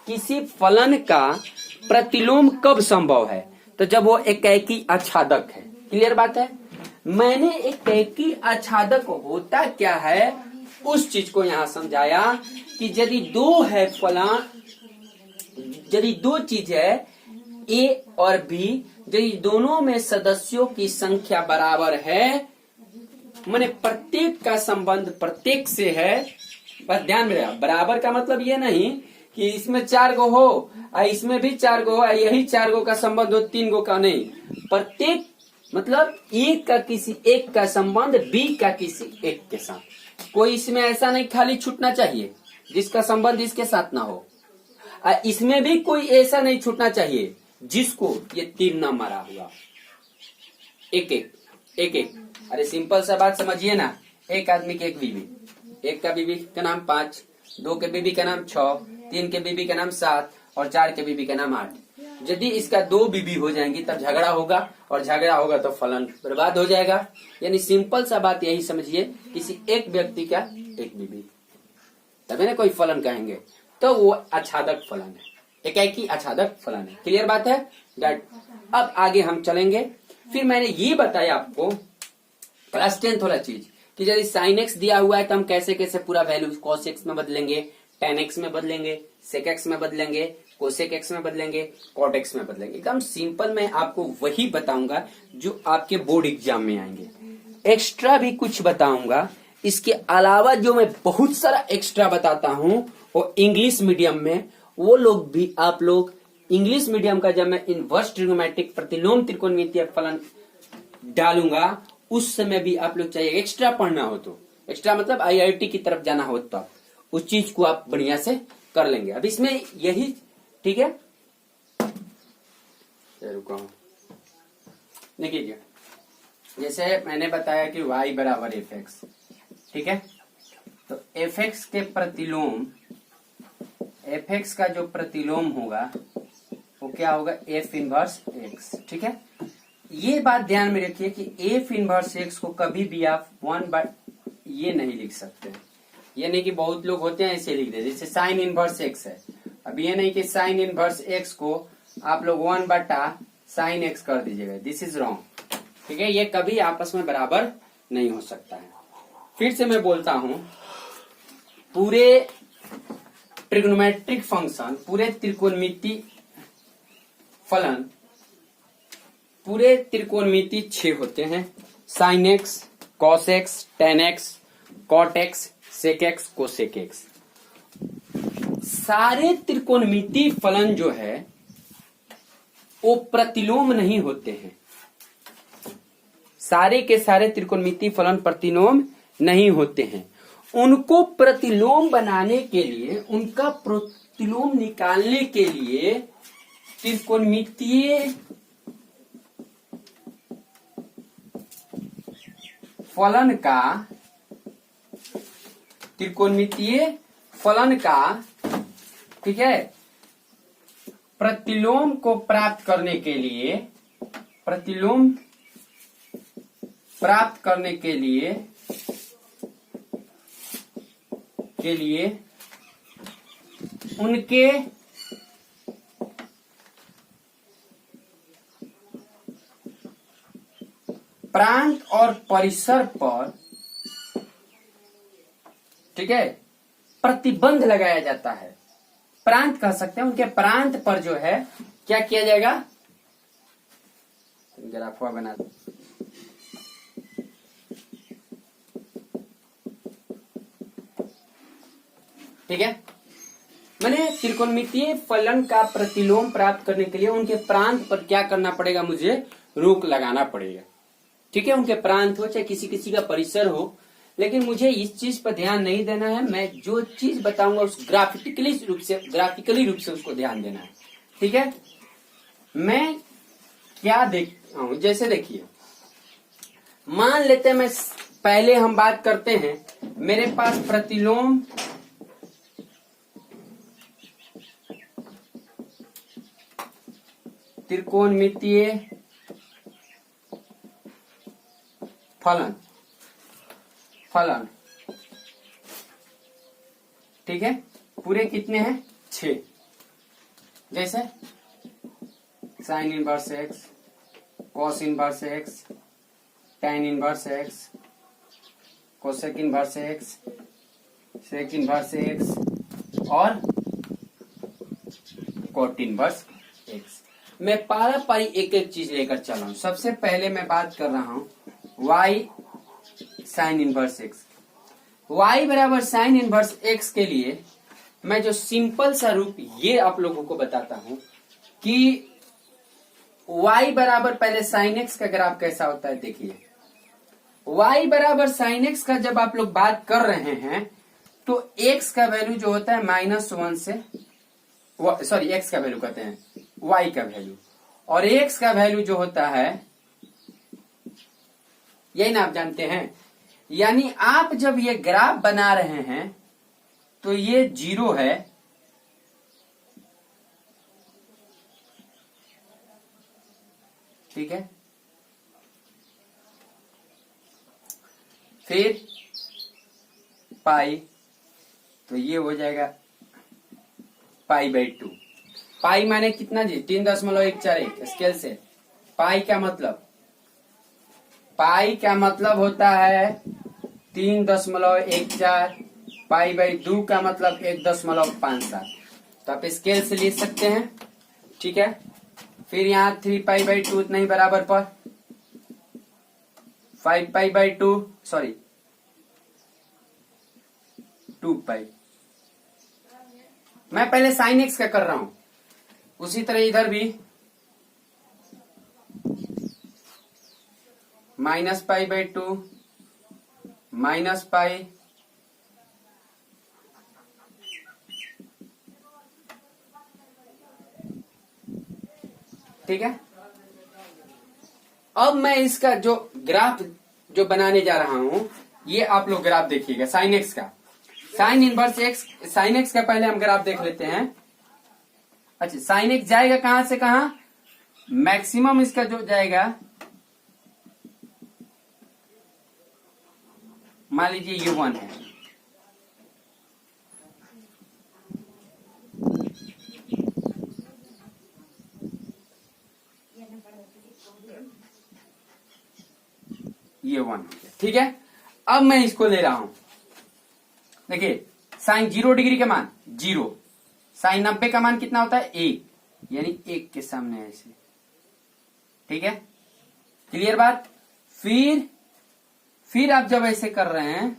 किसी फलन का प्रतिलोम कब संभव है, तो जब वो एकाएकी आच्छादक है। क्लियर बात है। मैंने एकाएकी आच्छादक होता क्या है उस चीज को यहां समझाया कि यदि दो है फलन, यदि दो चीज है ए और बी, यदि दोनों में सदस्यों की संख्या बराबर है, माने प्रत्येक का संबंध प्रत्येक से है। बस ध्यान में रहा, बराबर का मतलब ये नहीं कि इसमें 4 गो हो और इसमें भी 4 गो हो, यही 4 गो का संबंध हो 3 गो का नहीं। प्रत्येक मतलब एक का किसी एक का संबंध बी का किसी एक के साथ। कोई इसमें ऐसा नहीं खाली छूटना चाहिए जिसका संबंध इसके साथ ना हो, और इसमें भी कोई ऐसा नहीं छूटना चाहिए जिसको ये 3 ना मारा हुआ। एक एक। अरे सिंपल सा बात समझिए ना, एक आदमी की एक बीवी, एक का बीवी का नाम 5, 2 के बीवी का नाम 6, 3 के बीवी का नाम 7 और 4 के बीवी का नाम 8। यदि इसका 2 बीवी हो जाएंगी तब झगड़ा होगा, और झगड़ा होगा तो फलन बर्बाद हो जाएगा। यानी सिंपल सा बात यही समझिए, किसी एक व्यक्ति का एक बीवी, तभी ना कोई फलन कहेंगे, तो वो आच्छादक फलन है, एकाएकी आच्छादक फलन है। क्लियर बात है डैट। अब आगे हम चलेंगे। फिर मैंने ये बताया आपको क्लास 10 वाला चीज कि यदि sin x दिया हुआ है तो हम कैसे कैसे पूरा वैल्यू cos x में बदलेंगे, tan x में बदलेंगे, sec x में बदलेंगे, cosec x में बदलेंगे, cot x में बदलेंगे। एकदम सिंपल मैं आपको वही बताऊंगा जो आपके बोर्ड एग्जाम में आएंगे। एक्स्ट्रा भी कुछ बताऊंगा, इसके अलावा जो मैं बहुत सारा एक्स्ट्रा बताता हूं वो इंग्लिश मीडियम में, वो लोग भी आप लोग इंग्लिश मीडियम का जब मैं इनवर्स ट्रिग्नोमेट्रिक प्रतिलोम त्रिकोणमितीय फलन डालूंगा उस समय भी आप लोग चाहिए एक्स्ट्रा पढ़ना हो तो, एक्स्ट्रा मतलब आईआईटी की तरफ जाना हो तो उस चीज को आप बढ़िया से कर लेंगे। अब इसमें यही ठीक है, रुको देखिए, जैसे मैंने बताया कि y बराबर एफ एक्स, ठीक है, तो एफ एक्स के प्रतिलोम, एफ एक्स का जो प्रतिलोम होगा वो क्या होगा, एफ इनवर्स एक्स। ठीक है, ये बात ध्यान में रखिए कि एफ इनवर्स एक्स को कभी भी आप 1 ये नहीं लिख सकते। ये नहीं कि बहुत लोग होते हैं ऐसे लिख देते, जैसे साइन इनवर्स एक्स है। अब ये नहीं कि साइन इनवर्स एक्स को आप लोग 1/sin x कर दीजिएगा, दिस इज रॉन्ग। ठीक है, ये कभी आपस में बराबर नहीं हो सकता है। फिर से मैं बोलता हूं, पूरे ट्रिग्नोमेट्रिक फंक्शन, पूरे त्रिकोणमिति फलन, पूरे त्रिकोणमिति 6 होते हैं, sine x, cos x, tan x, cot x, sec x, cosec x. सारे त्रिकोणमिति फलन जो है वो प्रतिलोम नहीं होते हैं, सारे के सारे त्रिकोणमिति फलन प्रतिलोम नहीं होते हैं। उनको प्रतिलोम बनाने के लिए, उनका प्रतिलोम निकालने के लिए त्रिकोणमितीय फलन का, त्रिकोणमितीय फलन का, ठीक है, प्रतिलोम को प्राप्त करने के लिए, प्रतिलोम प्राप्त करने के लिए उनके प्रांत और परिसर पर, ठीक है, प्रतिबंध लगाया जाता है। प्रांत कह सकते हैं, उनके प्रांत पर जो है क्या किया जाएगा, ग्राफवा बना दो, ठीक है। मैंने त्रिकोणमितीय फलन का प्रतिलोम प्राप्त करने के लिए उनके प्रांत पर क्या करना पड़ेगा, मुझे रोक लगाना पड़ेगा। ठीक है, उनके प्रांत हो चाहे किसी किसी का परिसर हो, लेकिन मुझे इस चीज पर ध्यान नहीं देना है। मैं जो चीज बताऊंगा उस ग्राफिकली रूप से उसको ध्यान देना है। ठीक है, मैं क्या देखता हूं, जैसे देखिए, मान लेते हैं, मैं पहले हम बात करते हैं, मेरे पास प्रतिलोम त्रिकोणमितीय फलन, ठीक है, पूरे कितने हैं, 6। जैसे sine inverse x, cos inverse x, tan inverse x, cosec inverse x, sec inverse x और कॉट इनवर्स एक्स। मैं पारी एक एक चीज लेकर चल रहा हूं। सबसे पहले मैं बात कर रहा हूं y sign inverse x. y बराबर साइन इनवर्स एक्स के लिए मैं जो सिंपल सा रूप ये आप लोगों को बताता हूं कि y बराबर, पहले साइन एक्स का ग्राफ कैसा होता है देखिए। y बराबर साइन एक्स का जब आप लोग बात कर रहे हैं तो x का वैल्यू जो होता है -1 से, सॉरी x का वैल्यू कहते हैं, y का वैल्यू, और x का वैल्यू जो होता है, यही ना आप जानते हैं। यानी आप जब ये ग्राफ बना रहे हैं तो ये 0 है, ठीक है, फिर पाई, तो ये हो जाएगा π/2। पाई माने कितना जी, 3.141 स्केल से। पाई का मतलब, पाई का मतलब होता है 3.14 पाई बाई 2 का मतलब 1.57, तो आप स्केल से लिख सकते हैं। ठीक है, फिर यहाँ 3 पाई बाई 2 उतना ही बराबर पर 5 पाई बाई 2 सॉरी 2 पाई। मैं पहले साइन एक्स का कर रहा हूं, उसी तरह इधर भी minus pi by 2 minus pi ठीक है। अब मैं इसका जो ग्राफ जो बनाने जा रहा हूं, ये आप लोग ग्राफ देखिएगा साइन एक्स का, sign inverse x, sine x का पहले हम ग्राफ देख लेते हैं। अच्छा, साइन एक्स जाएगा कहां से कहां, मैक्सिमम इसका जो जाएगा, मान लीजिए ये 1 है, ये 1 है, ठीक है। अब मैं इसको ले रहा हूं, देखिए साइन 0 डिग्री का मान 0, साइन 90 का मान कितना होता है 1, यानी 1 के सामने ऐसे, ठीक है, क्लियर बात। फिर आप जब ऐसे कर रहे हैं,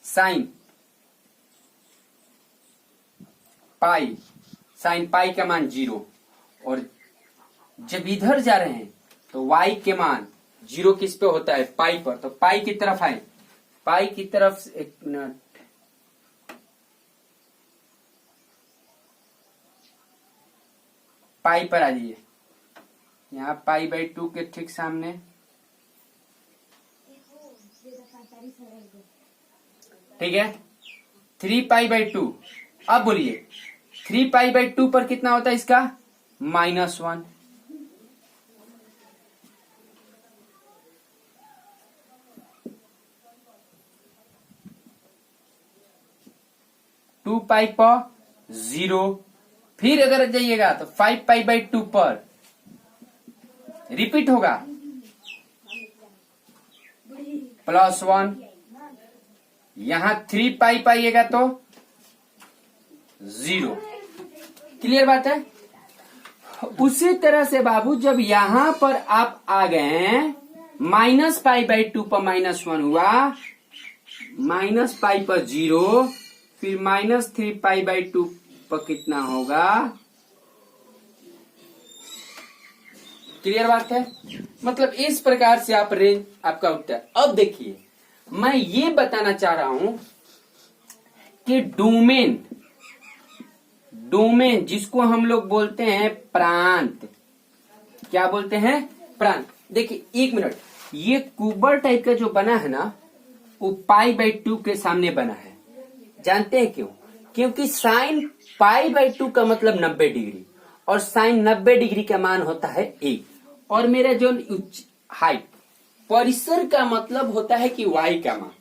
साइन पाई का मान 0, और जब इधर जा रहे हैं तो y के मान 0 किस पे होता है, पाई पर, तो पाई की तरफ आए, पाई की तरफ, एक मिनट, पाई पर आ जाइए, यहाँ पाई बाई 2 के ठीक सामने, ठीक है, 3 पाई बाई 2। अब बोलिए 3 पाई बाई 2 पर कितना होता है इसका, -1, टू पाई पर 0, फिर अगर जाइएगा तो 5 पाई बाई 2 पर रिपीट होगा +1, यहां 3 पाई पाइएगा तो 0, क्लियर बात है। उसी तरह से बाबू जब यहां पर आप आ गए, -पाई बाई 2 पर -1 हुआ, -पाई पर 0, फिर -3 पाई बाई 2 पर कितना होगा, क्लियर बात है। मतलब इस प्रकार से आप रेंज आपका उत्तर। अब देखिए मैं ये बताना चाह रहा हूं कि डोमेन जिसको हम लोग बोलते हैं प्रांत, क्या बोलते हैं, प्रांत। देखिए 1 मिनट, ये कुबर टाइप का जो बना है ना, वो पाई बाई 2 के सामने बना है, जानते हैं क्यों, क्योंकि साइन पाई बाई 2 का मतलब 90 डिग्री, और साइन 90 डिग्री का मान होता है 1, और मेरा जो हाइट, परिसर का मतलब होता है कि y का मान,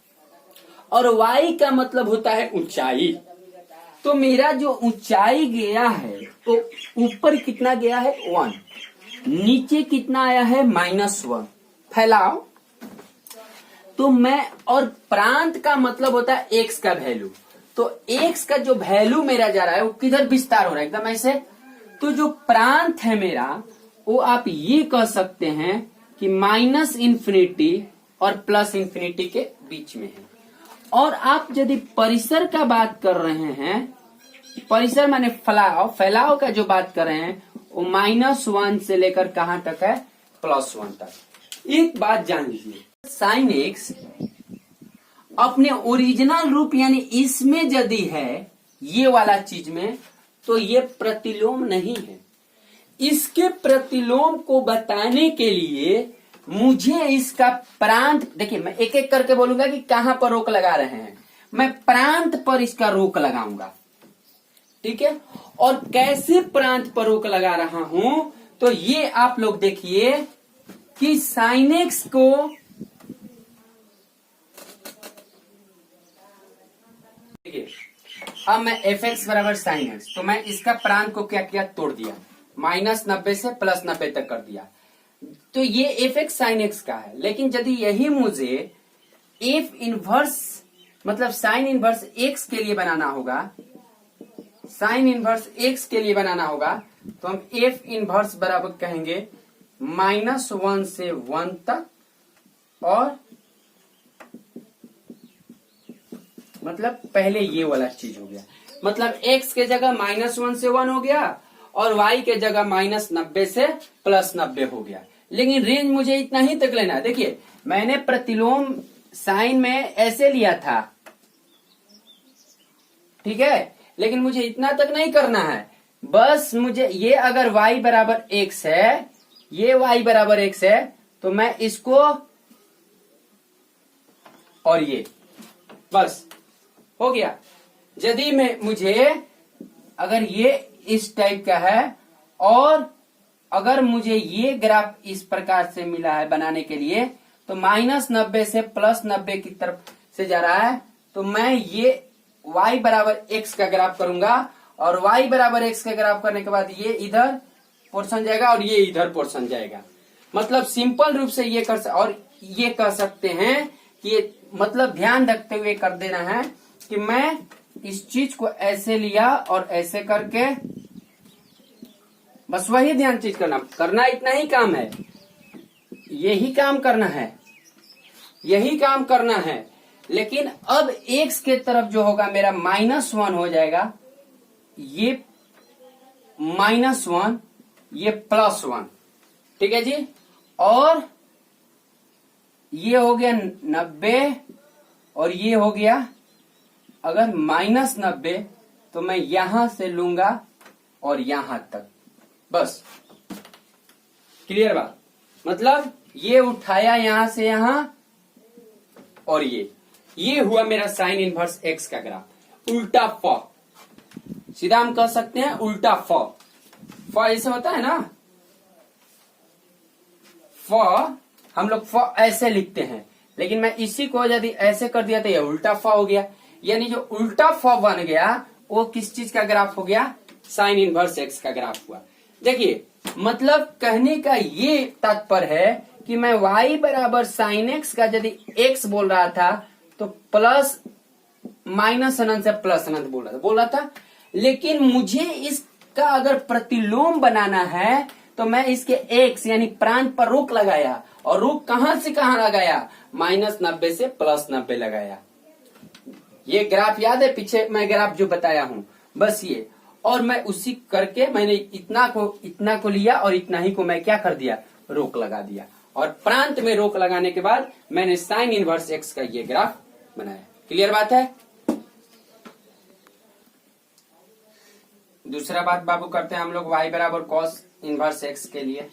और y का मतलब होता है ऊंचाई। तो मेरा जो ऊंचाई गया है तो ऊपर कितना गया है 1, नीचे कितना आया है -1, फैलाओ। तो मैं, और प्रांत का मतलब होता है x का वैल्यू, तो x का जो वैल्यू मेरा जा रहा है वो किधर विस्तार हो रहा है, एकदम ऐसे। तो जो प्रांत है मेरा, वो आप ये कह सकते हैं कि -∞ और +∞ के बीच में है। और आप यदि परिसर का बात कर रहे हैं, परिसर माने फैलाव का जो बात कर रहे हैं, वो -1 से लेकर कहां तक है, +1 तक। एक बात जान लीजिए, साइन एक्स अपने ओरिजिनल रूप यानी इसमें यदि है, ये वाला चीज में, तो ये प्रतिलोम नहीं है। इसके प्रतिलोम को बताने के लिए मुझे इसका प्रांत, देखिए मैं एक एक करके बोलूंगा कि कहां पर रोक लगा रहे हैं, मैं प्रांत पर इसका रोक लगाऊंगा, ठीक है। और कैसे प्रांत पर रोक लगा रहा हूं, तो ये आप लोग देखिए कि साइन एक्स को, देखिए अब मैं f(x) बराबर साइन एक्स, तो मैं इसका प्रांत को क्या किया, तोड़ दिया, -90 से +90 तक कर दिया। तो ये एफ एक्स साइन एक्स का है। लेकिन यदि यही मुझे एफ इनवर्स मतलब साइन इनवर्स एक्स के लिए बनाना होगा, साइन इनवर्स एक्स के लिए बनाना होगा, तो हम एफ इनवर्स बराबर कहेंगे -1 से 1 तक, और मतलब पहले ये वाला चीज हो गया, मतलब x के जगह -1 से 1 हो गया और y के जगह -90 से +90 हो गया। लेकिन रेंज मुझे इतना ही तक लेना है। देखिए मैंने प्रतिलोम साइन में ऐसे लिया था, ठीक है, लेकिन मुझे इतना तक नहीं करना है। बस मुझे ये अगर y बराबर x है, ये y बराबर x है, तो मैं इसको और ये बस हो गया। यदि मैं मुझे अगर ये इस टाइप का है और अगर मुझे ये ग्राफ इस प्रकार से मिला है बनाने के लिए, तो -90 से +90 की तरफ से जा रहा है, तो मैं ये y बराबर x का ग्राफ करूंगा और y बराबर x का ग्राफ करने के बाद ये इधर पोर्शन जाएगा और ये इधर पोर्शन जाएगा। मतलब सिंपल रूप से ये और ये कह सकते हैं कि ये मतलब ध्यान रखते हुए कर देना है कि मैं इस चीज को ऐसे लिया और ऐसे करके, बस वही ध्यान चीज करना इतना ही काम है, यही काम करना है, यही काम करना है। लेकिन अब x के तरफ जो होगा मेरा -1 हो जाएगा, ये -1 ये +1, ठीक है जी। और ये हो गया 90 और ये हो गया अगर -90, तो मैं यहां से लूंगा और यहां तक, बस क्लियर बात। मतलब ये उठाया यहां से यहां और ये हुआ मेरा साइन इनवर्स एक्स का ग्राफ। उल्टा फ, सीधा हम कह सकते हैं उल्टा फ ऐसे होता है ना, फ हम लोग फ ऐसे लिखते हैं, लेकिन मैं इसी को यदि ऐसे कर दिया तो ये उल्टा फ हो गया। यानी जो उल्टा फ बन गया वो किस चीज का ग्राफ हो गया, साइन इनवर्स एक्स का ग्राफ हुआ। देखिए मतलब कहने का ये तात्पर्य है कि मैं y बराबर साइन एक्स का यदि x बोल रहा था तो प्लस माइनस अनंत से प्लस अनंत बोल रहा था, लेकिन मुझे इसका अगर प्रतिलोम बनाना है तो मैं इसके x यानी प्रांत पर रोक लगाया, और रोक कहां से कहां लगाया, -90 से +90 लगाया। ये ग्राफ याद है, पीछे मैं ग्राफ जो बताया हूं, बस ये। और मैं उसी करके मैंने इतना को लिया और इतना ही को मैं क्या कर दिया, रोक लगा दिया, और प्रांत में रोक लगाने के बाद मैंने साइन इनवर्स एक्स का ये ग्राफ बनाया। क्लियर बात है। दूसरा बात बाबू करते हैं हम लोग y बराबर कॉस इनवर्स एक्स के लिए,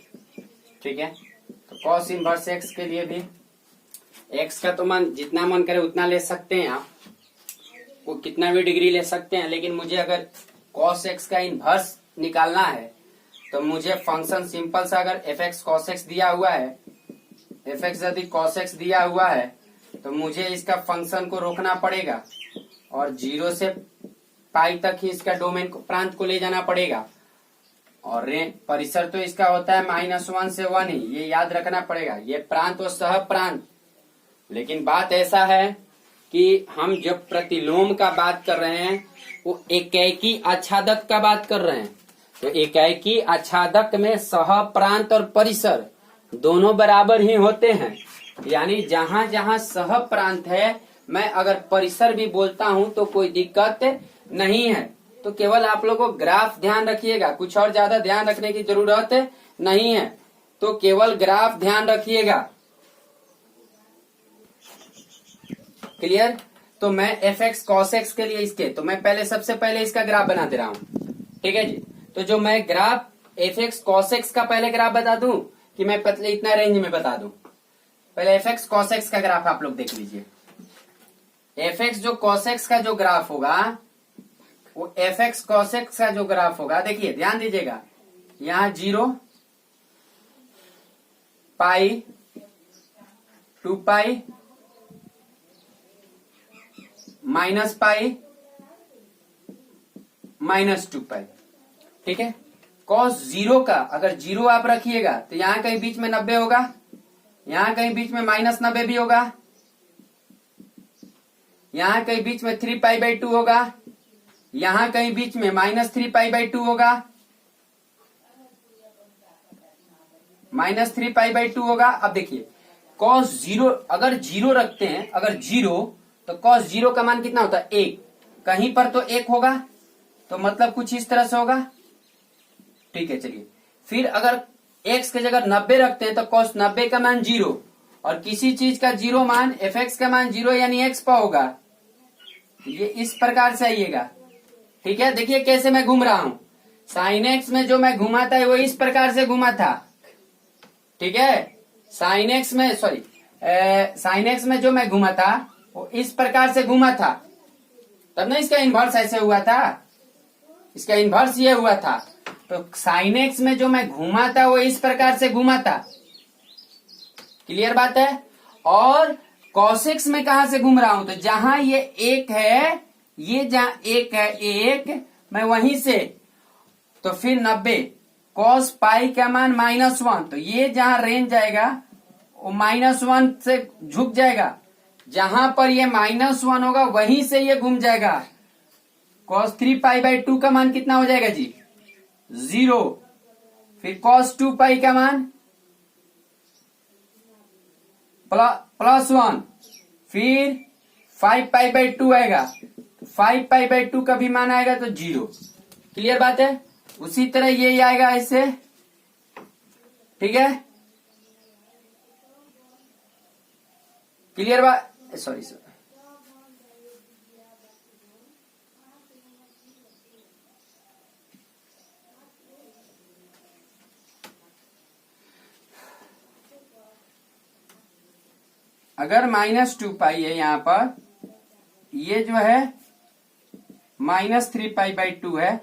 ठीक है। तो कॉस इनवर्स एक्स के लिए भी x का तो मन जितना मन करे उतना ले सकते हैं आप, वो कितना भी डिग्री ले सकते हैं, लेकिन मुझे अगर cos x का इनवर्स निकालना है तो मुझे फंक्शन सिंपल सा, अगर f(x cos x दिया हुआ है, f(x) यदि cos x दिया हुआ है तो मुझे इसका फंक्शन को रोकना पड़ेगा और 0 से पाई तक ही इसका डोमेन को प्रांत को ले जाना पड़ेगा, और परिसर तो इसका होता है -1 से 1 ही, ये याद रखना पड़ेगा, ये प्रांत और सह प्रांत। लेकिन बात ऐसा है कि हम जब प्रतिलोम का बात कर रहे हैं वो एकैकी आच्छादक का बात कर रहे हैं, तो एकैकी आच्छादक में सह प्रांत और परिसर दोनों बराबर ही होते हैं। यानी जहां जहां सह प्रांत है, मैं अगर परिसर भी बोलता हूं तो कोई दिक्कत नहीं है। तो केवल आप लोगों को ग्राफ ध्यान रखिएगा, कुछ और ज्यादा ध्यान रखने की जरूरत नहीं है, तो केवल ग्राफ ध्यान रखिएगा। क्लियर। तो मैं f(x cos x) के लिए इसके, तो मैं पहले सबसे पहले इसका ग्राफ बना दे रहा हूं, ठीक है जी। तो जो मैं ग्राफ f(x cos x) का पहले ग्राफ बता दूं कि मैं पतले इतना रेंज में बता दूं। पहले f(x cos x) का ग्राफ आप लोग देख लीजिए। f(x) जो cos x का जो ग्राफ होगा, वो f(x cos x) का जो ग्राफ होगा, देखिए ध्यान दीजिएगा, यहां 0 पाई 2 पाई -पाई -2 पाई, ठीक है। कॉस 0 का अगर 0 आप रखिएगा तो यहां कहीं बीच में 90 होगा, यहां कहीं बीच में -90 भी होगा, यहां कहीं बीच में 3π/2 होगा, यहां कहीं बीच में -3π/2 होगा, -3π/2 होगा। अब देखिए cos 0 अगर 0 रखते हैं, अगर 0 तो cos 0 का मान कितना होता है 1, कहीं पर तो 1 होगा, तो मतलब कुछ इस तरह से होगा। ठीक है, चलिए फिर अगर x की जगह 90 रखते हैं तो cos 90 का मान 0 और किसी चीज का 0 मान fx का मान 0 यानी x पर होगा, ये इस प्रकार से आइएगा। ठीक है, देखिए कैसे मैं घूम रहा हूं, sin x में जो मैं घुमा था वो इस प्रकार से घुमा था। ठीक है, sin x में जो मैं घुमा था वो इस प्रकार से घुमा था, तब ना इसका इन्वर्स ऐसे हुआ था, इसका इन्वर्स ये हुआ था। तो sin x में जो मैं घुमा था वो इस प्रकार से घुमा था, क्लियर बात है। और cos x में कहां से घूम रहा हूं, तो जहां ये 1 है, ये जहां 1 है 1 मैं वहीं से, तो फिर 90 cos पाई का मान -1, तो ये जहां रेंज जाएगा वो -1 से झुक जाएगा, जहां पर ये -1 होगा वहीं से ये घूम जाएगा। cos 3π/2 का मान कितना हो जाएगा जी 0, फिर cos 2π का मान +1, फिर 5π/2 आएगा, 5π/2 का भी मान आएगा तो 0, क्लियर बात है। उसी तरह ये आएगा ऐसे, ठीक है, क्लियर बात, सॉरी अगर -2π है यहां पर, ये जो है -3π/2 है,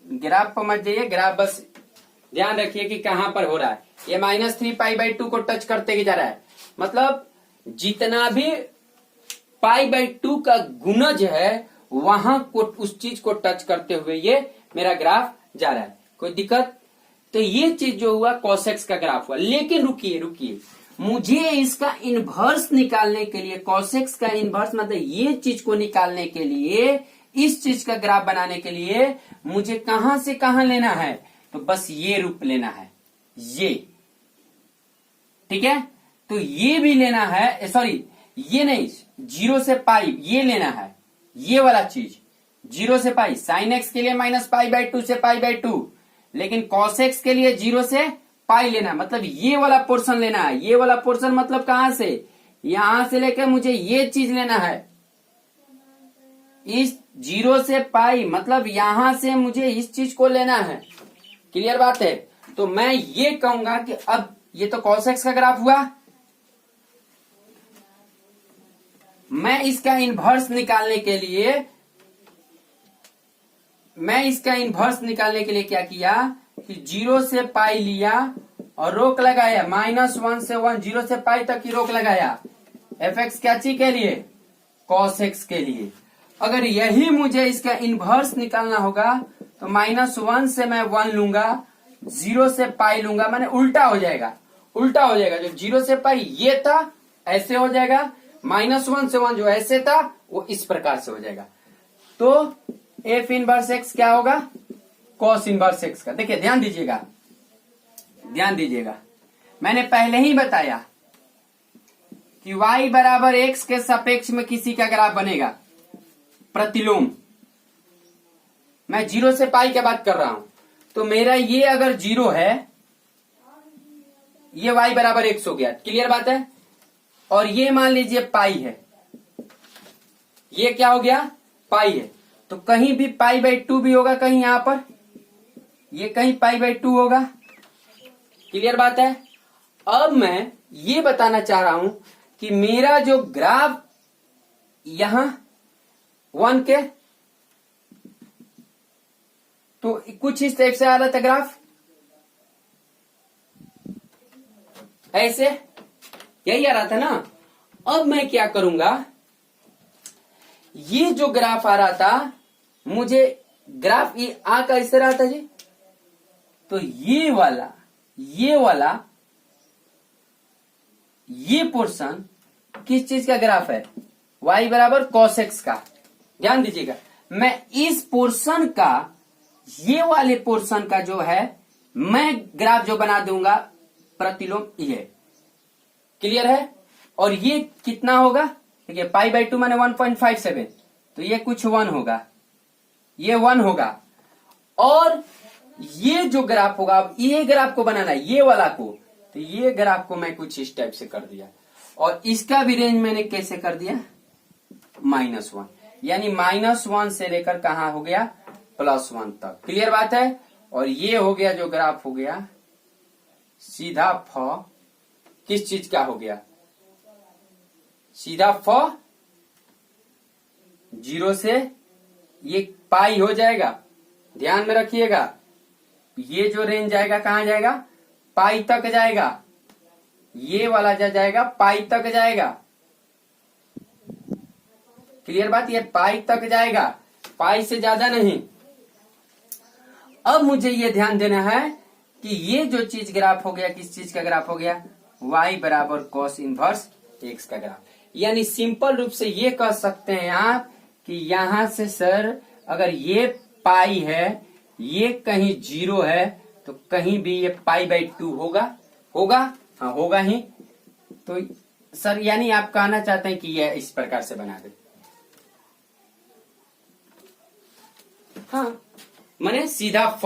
ग्राफ पर मत जाइए, ग्राफ बस ध्यान रखिए कि कहां पर हो रहा है। ये -3π/2 को टच करते ही जा रहा है, मतलब जितना भी π/2 का गुणज है वहां को उस चीज को टच करते हुए ये मेरा ग्राफ जा रहा है। कोई दिक्कत? तो ये चीज जो हुआ cos x का ग्राफ हुआ। लेकिन रुकिए, मुझे इसका इनवर्स निकालने के लिए, cos x का इनवर्स मतलब ये चीज को निकालने के लिए, इस चीज का ग्राफ बनाने के लिए मुझे कहां से कहां लेना है, तो बस ये रूप लेना है, ये, ठीक है। तो ये भी लेना है, सॉरी ये नहीं, 0 से पाई ये लेना है, ये वाला चीज 0 से पाई। sin x के लिए -π/2 से π/2, लेकिन cos x के लिए 0 से पाई लेना, मतलब ये वाला पोर्शन लेना है। ये वाला पोर्शन मतलब कहां से, यहां से लेकर मुझे ये चीज लेना है, इस 0 से पाई मतलब यहां से मुझे इस चीज को लेना है, क्लियर बात है। तो मैं ये कहूंगा कि अब ये तो cos x का ग्राफ हुआ, मैं इसका इन्वर्स निकालने के लिए क्या किया कि 0 से पाई लिया और रोक लगाया, -1 से 1, 0 से पाई तक की रोक लगाया। fx क्या चीज के लिए, cos x के लिए। अगर यही मुझे इसका इन्वर्स निकालना होगा तो -1 से मैं 1 लूंगा, 0 से पाई लूंगा, माने उल्टा हो जाएगा। जो 0 से पाई ये था ऐसे हो जाएगा, -1 से 1 जो ऐसे था वो इस प्रकार से हो जाएगा। तो f इनवर्स x क्या होगा, cos इनवर्स x का। देखिए ध्यान दीजिएगा, मैंने पहले ही बताया कि y बराबर x के सापेक्ष में किसी का ग्राफ बनेगा, प्रतिलोम। मैं 0 से पाई की बात कर रहा हूं, तो मेरा ये अगर 0 है, ये y बराबर x हो गया, क्लियर बात है। और ये मान लीजिए पाई है, ये क्या हो गया, पाई है, तो कहीं भी π/2 भी होगा, कहीं यहां पर ये कहीं π/2 होगा, क्लियर बात है। अब मैं ये बताना चाह रहा हूं कि मेरा जो ग्राफ यहां 1 के, तो कुछ इस टाइप से आ रहा था ग्राफ, ऐसे यही आ रहा था ना। अब मैं क्या करूंगा, ये जो ग्राफ आ रहा था, मुझे ग्राफ ये आ कैसे रहा था जी, तो ये वाला ये पोर्शन किस चीज का ग्राफ है? y बराबर cos x का। ध्यान दीजिएगा, मैं इस पोर्शन का, ये वाले पोर्शन का जो है मैं ग्राफ जो बना दूंगा प्रतिलोम ये। क्लियर है? और ये कितना होगा? देखिए पाई बाई 2 माने 1.57, तो ये कुछ 1 होगा, ये 1 होगा। और ये जो ग्राफ होगा, अब ये ग्राफ को बनाना है ये वाला को, तो ये ग्राफ को मैं कुछ इस टाइप से कर दिया। और इसका भी रेंज मैंने कैसे कर दिया? -1, यानी -1 से लेकर कहां हो गया? +1 तक। क्लियर बात है? और ये हो गया जो ग्राफ हो गया सीधा फ किस चीज का हो गया? सीधा फ 0 से ये पाई हो जाएगा। ध्यान में रखिएगा, ये जो रेंज जाएगा कहां जाएगा? पाई तक जाएगा। ये वाला जो जाएगा पाई तक जाएगा। क्लियर बात? ये पाई तक जाएगा, पाई से ज्यादा नहीं। अब मुझे ये ध्यान देना है कि ये जो चीज ग्राफ हो गया, किस चीज का ग्राफ हो गया? y बराबर cos इनवर्स x का ग्राफ। यानी सिंपल रूप से ये कह सकते हैं आप कि यहां से सर अगर ये पाई है, ये कहीं 0 है, तो कहीं भी ये पाई बाई 2 होगा? हाँ होगा ही। तो सर यानी आप कहना चाहते हैं कि ये इस प्रकार से बना दे। हाँ, माने सीधा फ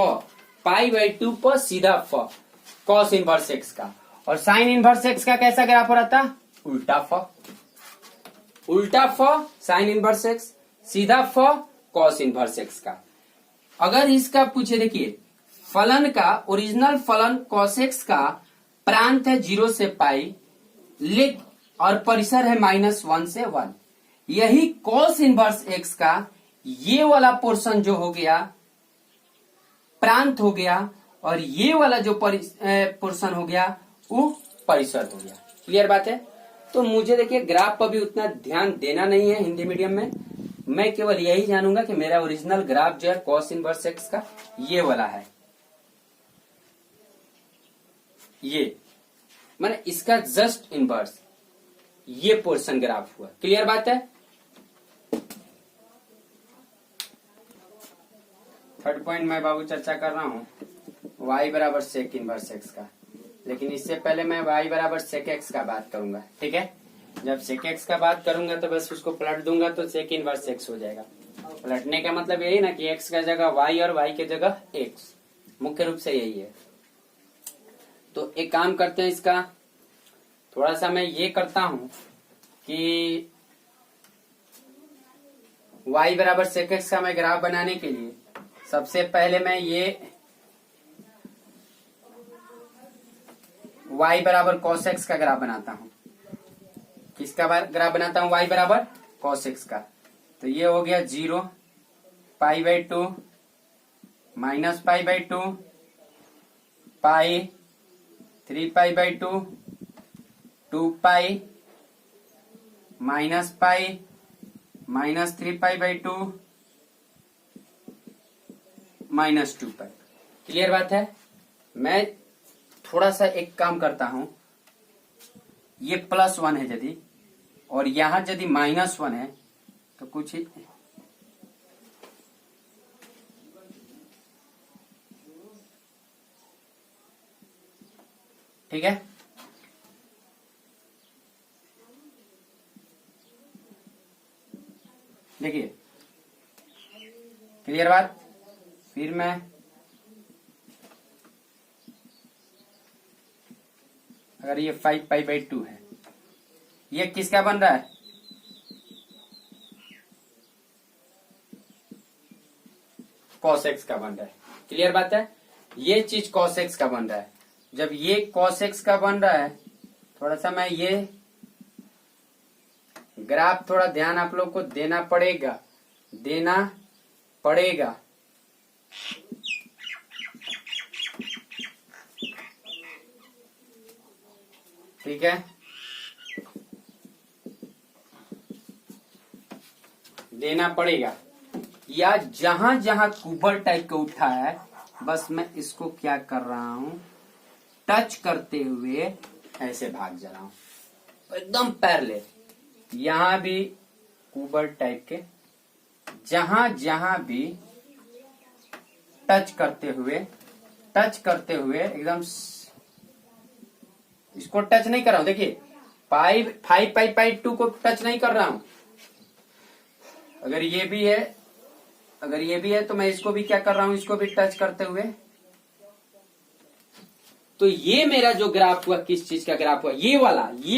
पाई बाई 2 पर सीधा फ cos इनवर्स x का। और साइन इनवर्स x का कैसा ग्राफ हो रहा था? उल्टा फ साइन इनवर्स x, सीधा फ cos इनवर्स x का। अगर इसका पूछे, देखिए फलन का ओरिजिनल फलन cos x का प्रांत है 0 से पाई, लेक और परिसर है -1 से 1। यही cos इनवर्स x का ये वाला पोर्शन जो हो गया प्रांत हो गया, और ये वाला जो पोर्शन हो गया वो परिसर हो गया। क्लियर बात है? तो मुझे देखिए ग्राफ पर भी उतना ध्यान देना नहीं है हिंदी मीडियम में। मैं केवल यही जानूंगा कि मेरा ओरिजिनल ग्राफ जो है cos इनवर्स x का ये वाला है, ये माने इसका जस्ट इनवर्स ये पोर्शन ग्राफ हुआ। क्लियर बात है? थर्ड पॉइंट मैं बाबू चर्चा कर रहा हूं y बराबर सेक इनवर्स x का, लेकिन इससे पहले मैं y बराबर सेक x का बात करूंगा। ठीक है? जब सेक x का बात करूंगा तो बस उसको पलट दूंगा तो सेक इनवर्स x हो जाएगा। पलटने का मतलब यही ना कि x का जगह y और y के जगह x, मुख्य रूप से यही है। तो एक काम करते हैं, इसका थोड़ा सा मैं ये करता हूं कि y बराबर सेक x का मैं ग्राफ बनाने के लिए सबसे पहले मैं ये y बराबर cos x का ग्राफ बनाता हूं। किसका ग्राफ बनाता हूं? y बराबर cos x का। तो ये हो गया 0 pi by 2 minus pi by 2 pi 3 pi by 2 2 pi minus pi minus 3 pi by 2 minus 2 pi. Clear बात है? मैं थोड़ा सा एक काम करता हूं, ये +1 है यदि, और यहां यदि -1 है तो कुछ ही ठीक है। देखिए क्लियर बात? फिर मैं अगर ये 5 पाई बाई 2 है, ये किसका बन रहा है? cos x का बन रहा है। क्लियर बात है? ये चीज cos x का बन रहा है। जब ये cos x का बन रहा है, थोड़ा सा मैं ये ग्राफ थोड़ा ध्यान आप लोग को देना पड़ेगा। ठीक है? देना पड़ेगा, या जहां जहां कुबर टाइप का उठा है बस मैं इसको क्या कर रहा हूं, टच करते हुए ऐसे भाग जा रहा हूं, एकदम पैरेलल। यहां भी ऊबर टाइप के, जहां जहां भी टच करते हुए एकदम, इसको टच नहीं कर रहा हूं, देखिए 5 को टच नहीं कर रहा हूं। अगर ये भी है तो मैं इसको भी क्या कर रहा हूं, इसको भी टच करते हुए। तो ये मेरा जो ग्राफ हुआ, किस चीज का ग्राफ हुआ, ये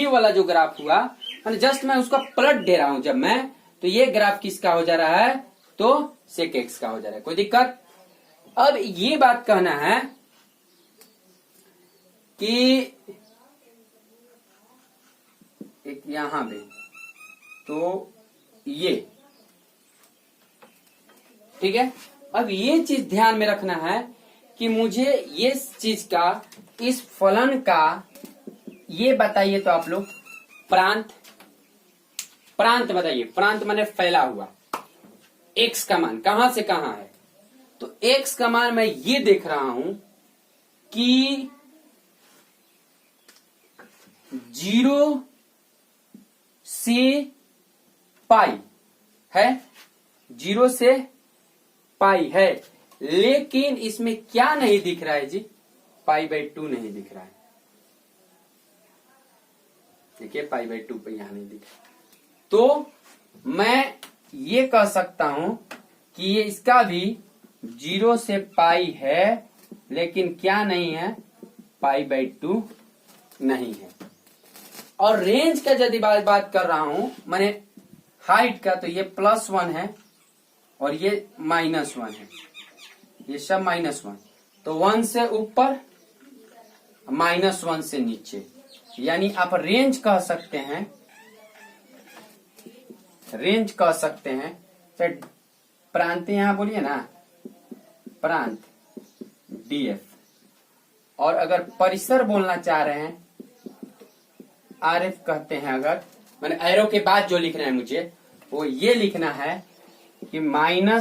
वाला जो ग्राफ हुआ, मैंने जस्ट मैं उसका पलट दे रहा हूं जब मैं, तो ये ग्राफ किसका हो जा रहा है, तो सेक एक्स का हो जा रहा है। कोई दिक्कत? अब ये बात कहना है कि एक यहां पे, तो ये ठीक है। अब ये चीज ध्यान में रखना है कि मुझे ये चीज का, इस फलन का, ये बताइए तो आप लोग, प्रांत बताइए। प्रांत माने फैला हुआ, एक्स का मान कहां से कहां है, तो एक्स का मान मैं ये देख रहा हूं कि 0 से पाई है, 0 से पाई है, लेकिन इसमें क्या नहीं दिख रहा है जी, π/2 नहीं दिख रहा है। देखिए π/2 पे यहां नहीं दिख रहा, तो मैं ये कह सकता हूं कि ये इसका भी 0 से पाई है, लेकिन क्या नहीं है, π/2 नहीं है। और रेंज का यदि बात कर रहा हूं, माने हाइट का, तो ये +1 है और ये -1 है, ये सब -1, तो 1 से ऊपर, -1 से नीचे, यानी आप रेंज कह सकते हैं, तो प्रांत यहां बोलिए ना, प्रांत डीएफ। और अगर परिसर बोलना चाह रहे हैं, आरएफ कहते हैं। अगर मैंने एरो के बाद जो लिखना है मुझे, वो ये लिखना है कि -∞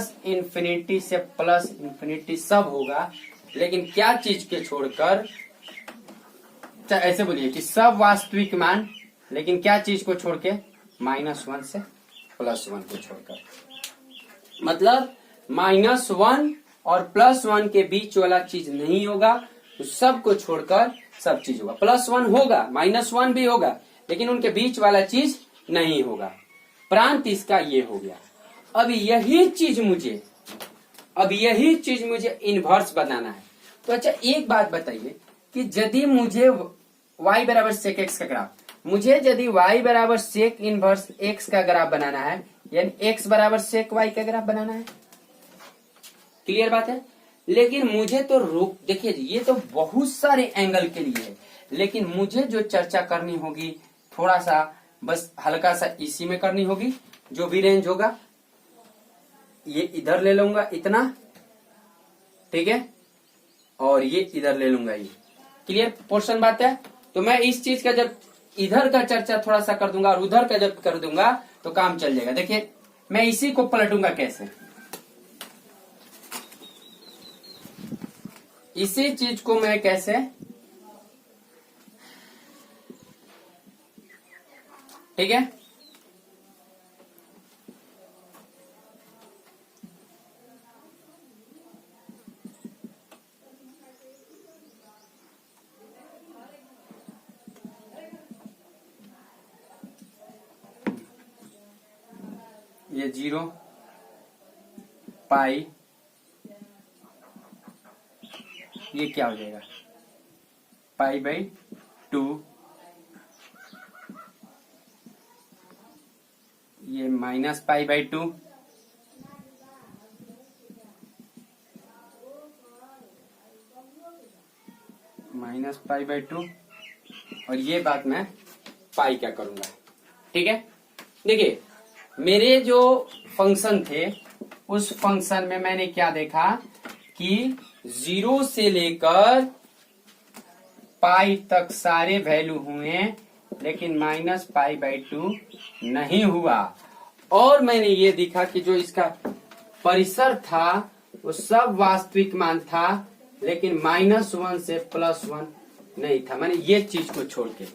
से +∞ सब होगा, लेकिन क्या चीज के छोड़कर, ऐसे बोलिए कि सब वास्तविक मान, लेकिन क्या चीज को छोड़ के, -1 से +1 को छोड़कर। मतलब -1 और +1 के बीच वाला चीज नहीं होगा, तो सब को छोड़कर सब चीज होगा। +1 होगा, -1 भी होगा, लेकिन उनके बीच वाला चीज नहीं होगा। प्रांत इसका ये हो गया। अब यही चीज मुझे इनवर्स बनाना है। तो अच्छा एक बात बताइए कि यदि मुझे y बराबर सेक एक्स का ग्राफ, मुझे यदि y बराबर सेक इनवर्स x का ग्राफ बनाना है, यानी x बराबर सेक y का ग्राफ बनाना है, क्लियर बात है। लेकिन मुझे तो देखिए ये तो बहुत सारे एंगल के लिए है, लेकिन मुझे जो चर्चा करनी होगी, थोड़ा सा बस हल्का सा इसी में करनी होगी। जो भी रेंज होगा ये इधर ले लूंगा इतना, ठीक है, और ये इधर ले लूंगा, ये क्लियर पोर्शन बात है। तो मैं इस चीज का जब इधर का चर्चा थोड़ा सा कर दूंगा और उधर का जब कर दूंगा तो काम चल जाएगा। देखिए मैं इसी को पलटूंगा कैसे, इसी चीज को मैं कैसे, ठीक है, ये 0 पाई, ये क्या हो जाएगा, π/2, ये -π/2, -π/2, और ये बात मैं पाई क्या करूंगा, ठीक है। देखिए मेरे जो फंक्शन थे, उस फंक्शन में मैंने क्या देखा कि 0 से लेकर पाई तक सारे वैल्यू हुए, लेकिन -π/2 नहीं हुआ। और मैंने ये देखा कि जो इसका परिसर था वो सब वास्तविक मान था, लेकिन -1 से +1 नहीं था। मैंने ये चीज को छोड़ के,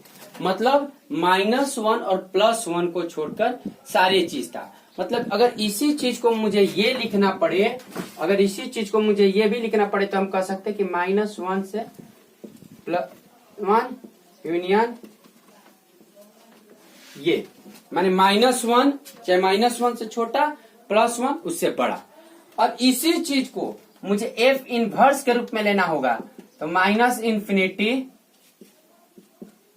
मतलब -1 और +1 को छोड़कर सारी चीज था। मतलब अगर इसी चीज को मुझे ये लिखना पड़े, अगर इसी चीज को मुझे ये भी लिखना पड़े, तो हम कह सकते कि -1 से +1 यूनियन ये, माने -1 चाहे -1 से छोटा, +1 उससे बड़ा। और इसी चीज को मुझे f इनवर्स के रूप में लेना होगा, तो -∞,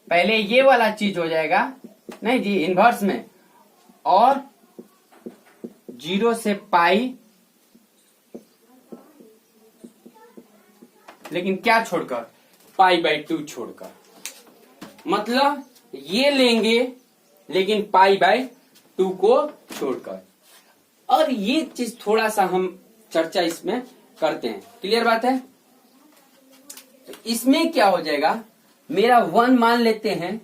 पहले ये वाला चीज हो जाएगा, नहीं जी इनवर्स में, और 0 से पाई, लेकिन क्या छोड़कर, π/2 छोड़कर। मतलब ये लेंगे लेकिन π/2 को छोड़कर। और ये चीज थोड़ा सा हम चर्चा इसमें करते हैं, क्लियर बात है। तो इसमें क्या हो जाएगा, मेरा 1 मान लेते हैं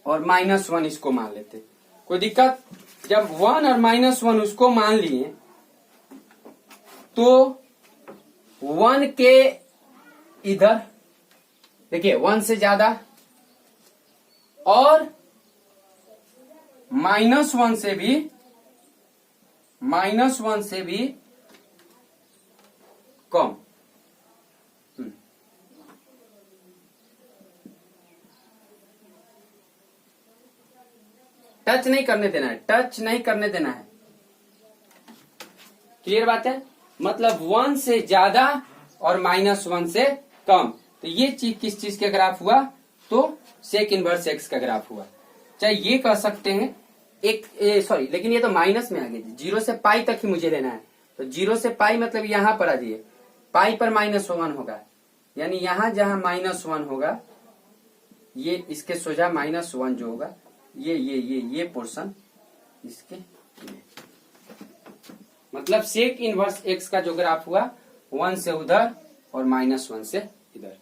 और -1 इसको मान लेते हैं, कोई दिक्कत। जब 1 और -1 उसको मान लिए, तो 1 के इधर देखिए 1 से ज्यादा और -1 से भी कम। टच नहीं करने देना है, टच नहीं करने देना है, क्लियर बात है। मतलब 1 से ज्यादा और -1 से कम। तो ये चीज किस चीज का ग्राफ हुआ, तो सेक इनवर्स एक्स का ग्राफ हुआ। चाहे ये कह सकते हैं सॉरी, लेकिन ये तो माइनस में आ गई, 0 से पाई तक ही मुझे लेना है। तो 0 से पाई मतलब यहां पर आ जाइए, पाई पर -1 होगा, यानी यहां जहां -1 होगा, ये इसके सोजा -1 जो होगा, ये पोर्शन इसके, मतलब सेक इनवर्स एक्स का जो ग्राफ हुआ 1 से उधर और -1 से इधर।